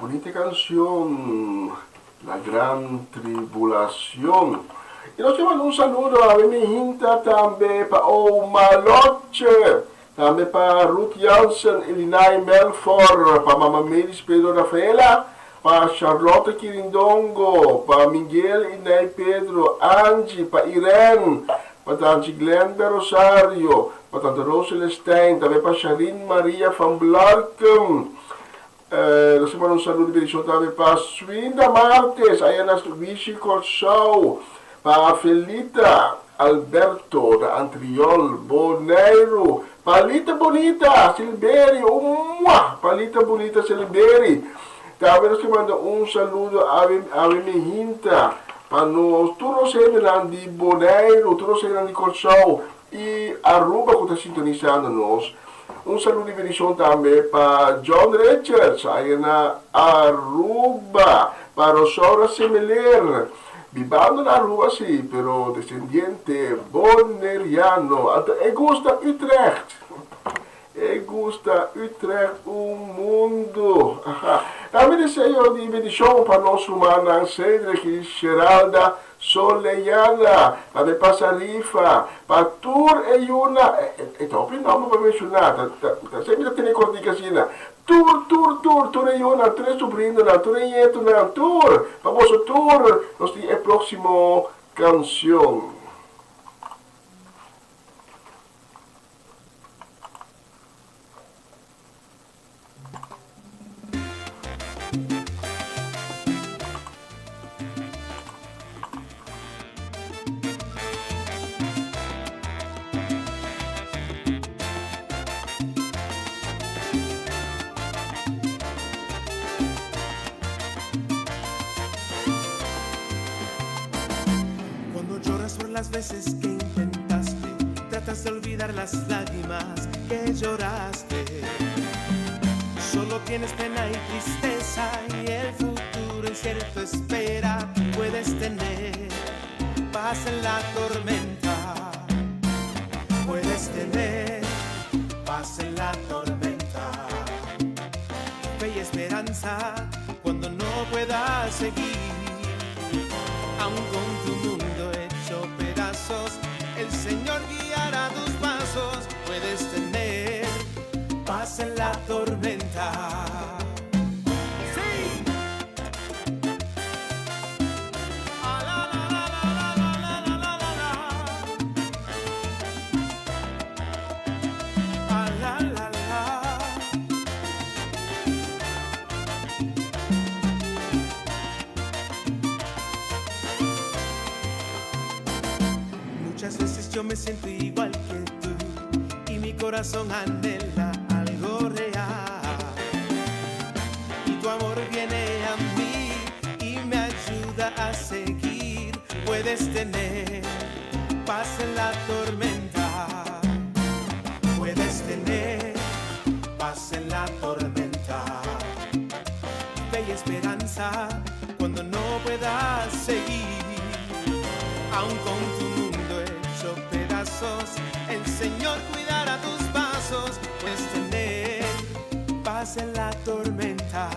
bonita canción, La Gran Tribulación. Y nos llevan un saludo a mi hinta también para Omaloche, también para Ruth Jansen, Elinay Melford, para Mama Melis Pedro Rafaela, para Charlotte Quirindongo, para Miguel Inay Pedro, Angie, para Irene, para Tante Glenda Rosario, para Tante Rosel Stein, también para Charine Maria van Blarken. Nós temos um saludo de bendição também para Swinda Martes, aí na Vichy Show, para Felita Alberto da Antriol, Boneiro, Palita Bonita Silberi, Palita Bonita Silberi. Também nós temos um saludo a Minhinta, para nós, todos eles de Boneiro, todos eles de Show e Aruba que está sintonizando nós. Um saludo de bendição também para John Richards, aí na Aruba, para Rosaura Semeler, vivendo na Aruba, sim, pero descendiente boneriano, e gusta Utrecht, mundo. Também desejo de bendição para nosso irmão Cedric, Geralda Soleyana, para Passarifa, para Tur e una, e dopo il nome per menzionare, sempre tenere conto di casina, Tur e una, tre sobrino, Tur e nieto, Tur, famoso Tur, nostri el próximo canción. Las veces que intentaste, tratas de olvidar las lágrimas que lloraste. Solo tienes pena y tristeza y el futuro incierto espera. Puedes tener paz en la tormenta. Puedes tener paz en la tormenta. Fe y esperanza cuando no puedas seguir, aún con tu mundo hecho pedazos, el Señor guiará tus pasos. Puedes tener paz en la tormenta. Sí. Ah, la, la, la, la, la, la, la, la, la, la. Ah, la, la, la. Muchas veces yo me siento igual que tú y mi corazón anhela algo real, y tu amor viene a mí y me ayuda a seguir. Puedes tener paz en la tormenta. Puedes tener paz en la tormenta. Fe y esperanza cuando no puedas seguir, aún con tu mundo hecho pedazos, el Señor cuidará tus pasos. Puedes tener paz en la tormenta.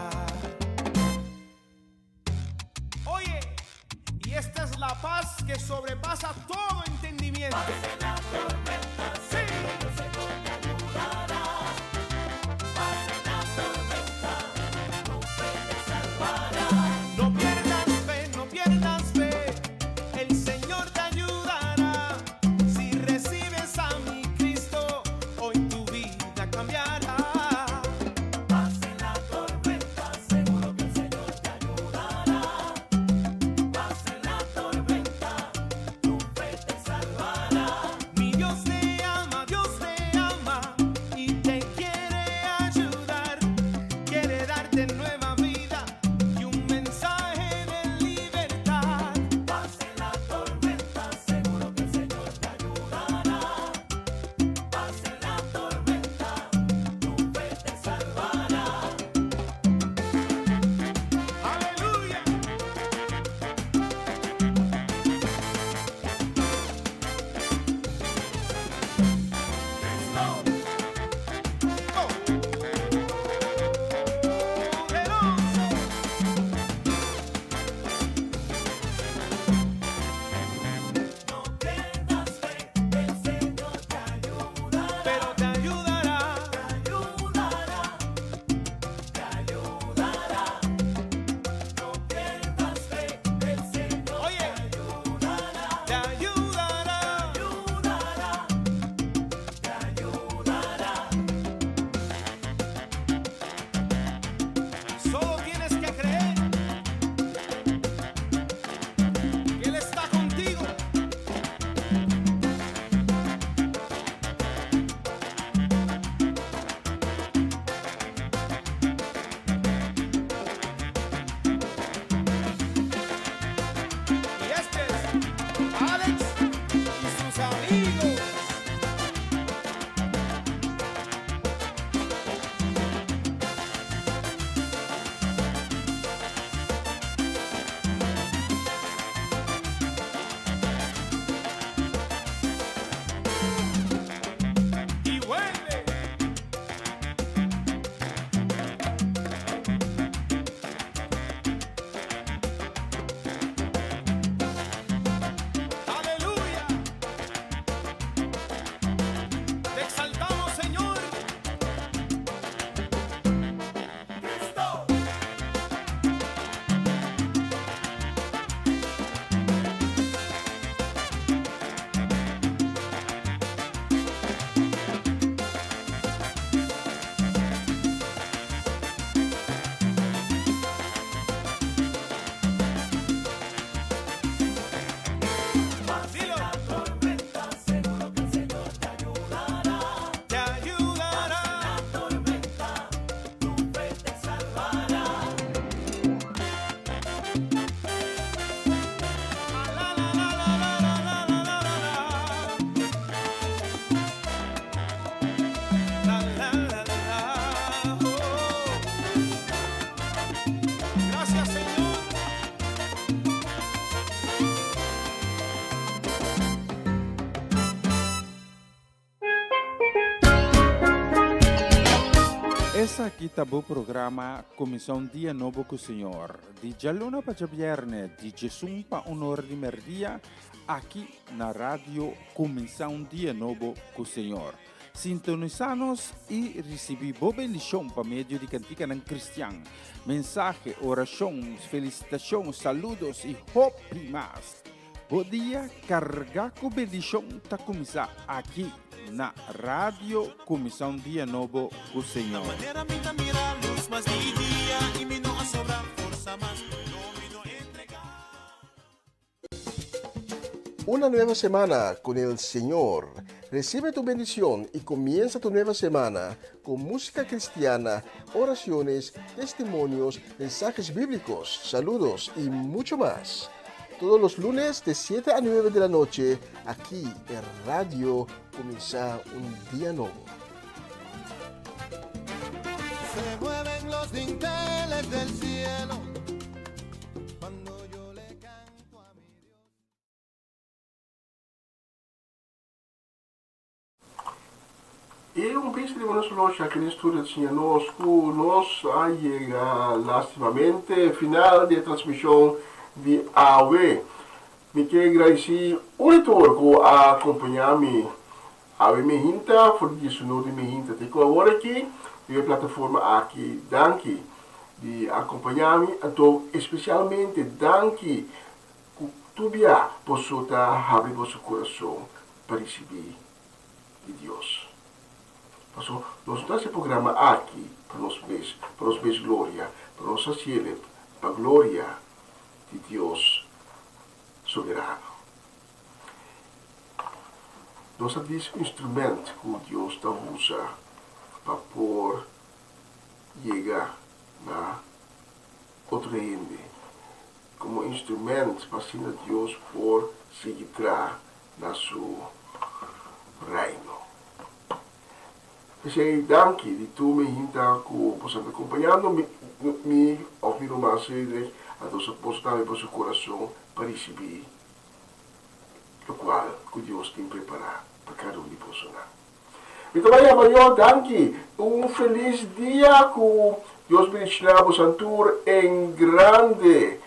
Oye, y esta es la paz que sobrepasa todo entendimiento. Paz en la tormenta, sí. El Señor te ayudará. Paz en la tormenta, tu fe te salvará. No pierdas fe, no pierdas fe. El Señor te ayudará. Si recibes a mi Cristo, hoy tu vida cambiará. Paz en la tormenta, seguro que el Señor te ayudará. Paz en la tormenta, tu fe te salvará. Mi Dios te ama. Essa aqui tá o programa Comissão Dia Novo com o Senhor. De Jaluna para Viernes, de Jesus para Honor de Merdia, aqui na rádio Comissão Dia Novo com o Senhor. Sintonizanos e recebi boa bendição para meio de cantiga ng Cristian. Mensagem, oração, felicitação, saludos e hope mais. Bom dia, carga com bendição tá começar aqui na rádio Comissão Dia Novo com o Senhor. Una nueva semana con el Señor. Recibe tu bendición y comienza tu nueva semana con música cristiana, oraciones, testimonios, mensajes bíblicos, saludos y mucho más. Todos los lunes de 7 a 9 de la noche, aquí en Radio Comienza un Día Nuevo. Se mueven los dinteles del cielo cuando yo le canto a mi Dios. E um beijo de buenas noches a Cristo tinha nós chega lastimamente final de transmissão de AWE. Me quero agradecer o leitor que acompanha-me AWE Mehinta, por isso não de Mehinta. Tenho agora aqui, na plataforma aqui, danke de acompanhar-me. Então, especialmente, danke que tu posso abrir vosso coração para receber de Deus. Então, nós temos esse programa aqui para nós ver glória, para nós celebrar a glória de Deus soberano. Nós temos um instrumento que Deus usa para poder chegar na outro reino, como instrumento para que Deus por se entrar na seu reino. Sei danke de tu me hinta que possa me acompanhando me ouvir mais a nossa postura para o seu coração para receber o qual que Deus tem preparado para cada um de nós. Então, amanhã, danke, feliz dia que Deus bendiga o Santur em grande,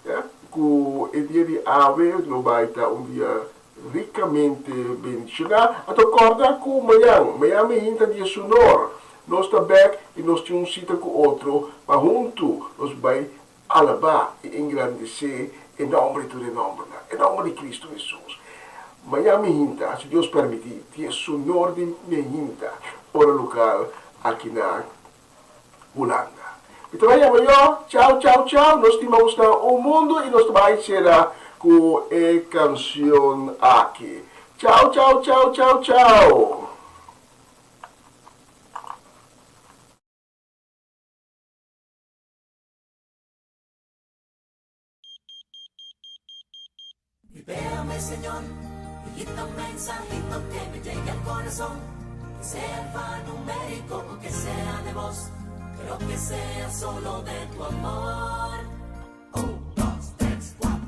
que o dia de AWE não vai estar dia ricamente bendicionado. Então, acorda que amanhã me hinta dia sonor. Nós estamos back e nós temos um sítio com outro, mas junto nós vamos alabar e engrandecer em nome de Cristo Jesus. Amanhã me hinta, se Deus permitir, dia sonor de me hinta, hora local aqui na Holanda. Então, amanhã, tchau. Nós temos o mundo e nós vamos ser com a canção aqui. Tchau. Libérame, Señor, y quita un mensajito que me llegue al corazón, que sea alfanumérico o que sea de voz, pero que sea solo de tu amor. 1, 2, 3, 4.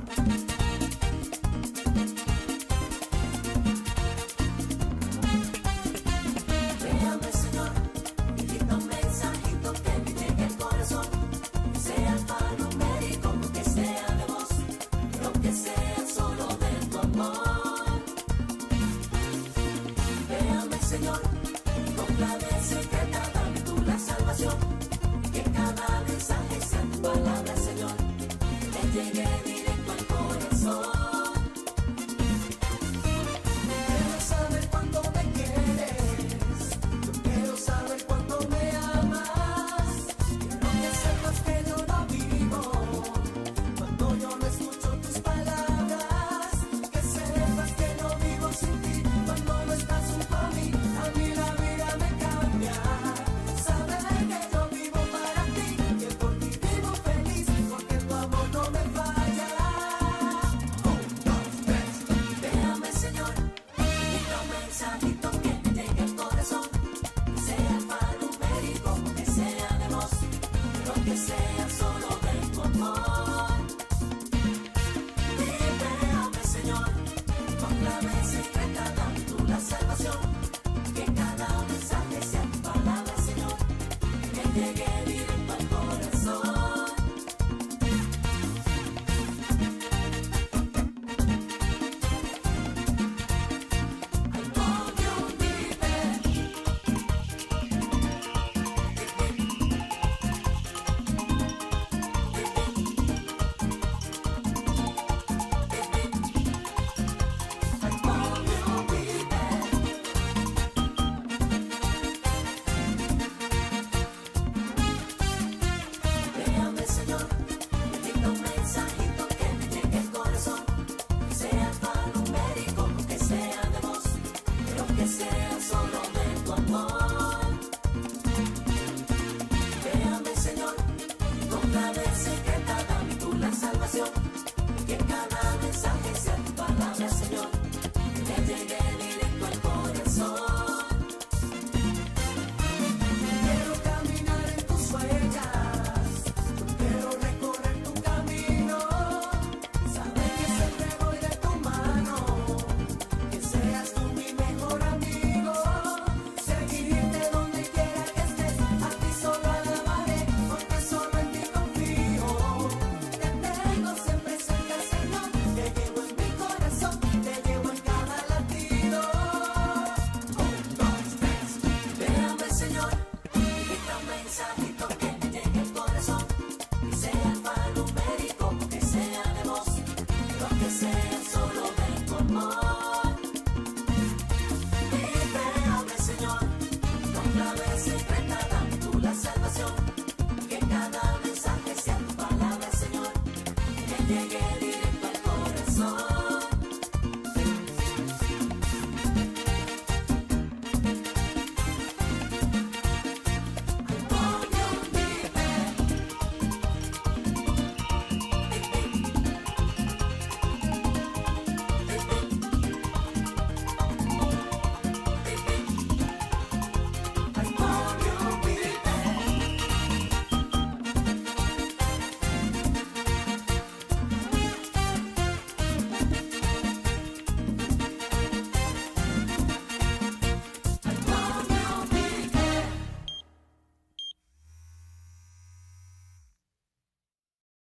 Libérame, Señor, y quita un mensajito que me llegue al corazón, que sea alfanumérico o que sea de voz, pero que sea solo de tu amor. Véame, Señor, con clave secreta dame tú la salvación, y que cada mensaje sea tu palabra, Señor, que me llegue directo al corazón. Quiero saber cuánto me quieres, yo quiero saber cuánto me amas, quiero que sepas que yo no vivo cuando yo no escucho tus palabras, que sepas que no vivo sin ti cuando no estás junto a mí la vida me cambia. Saber que yo vivo para ti, que por ti vivo feliz, porque tu amor no me falla. amor. Liberable, Señor, con clave secreta dan tú la salvación. Que cada mensaje sea tu palabra, Señor, que llegue directo al corazón.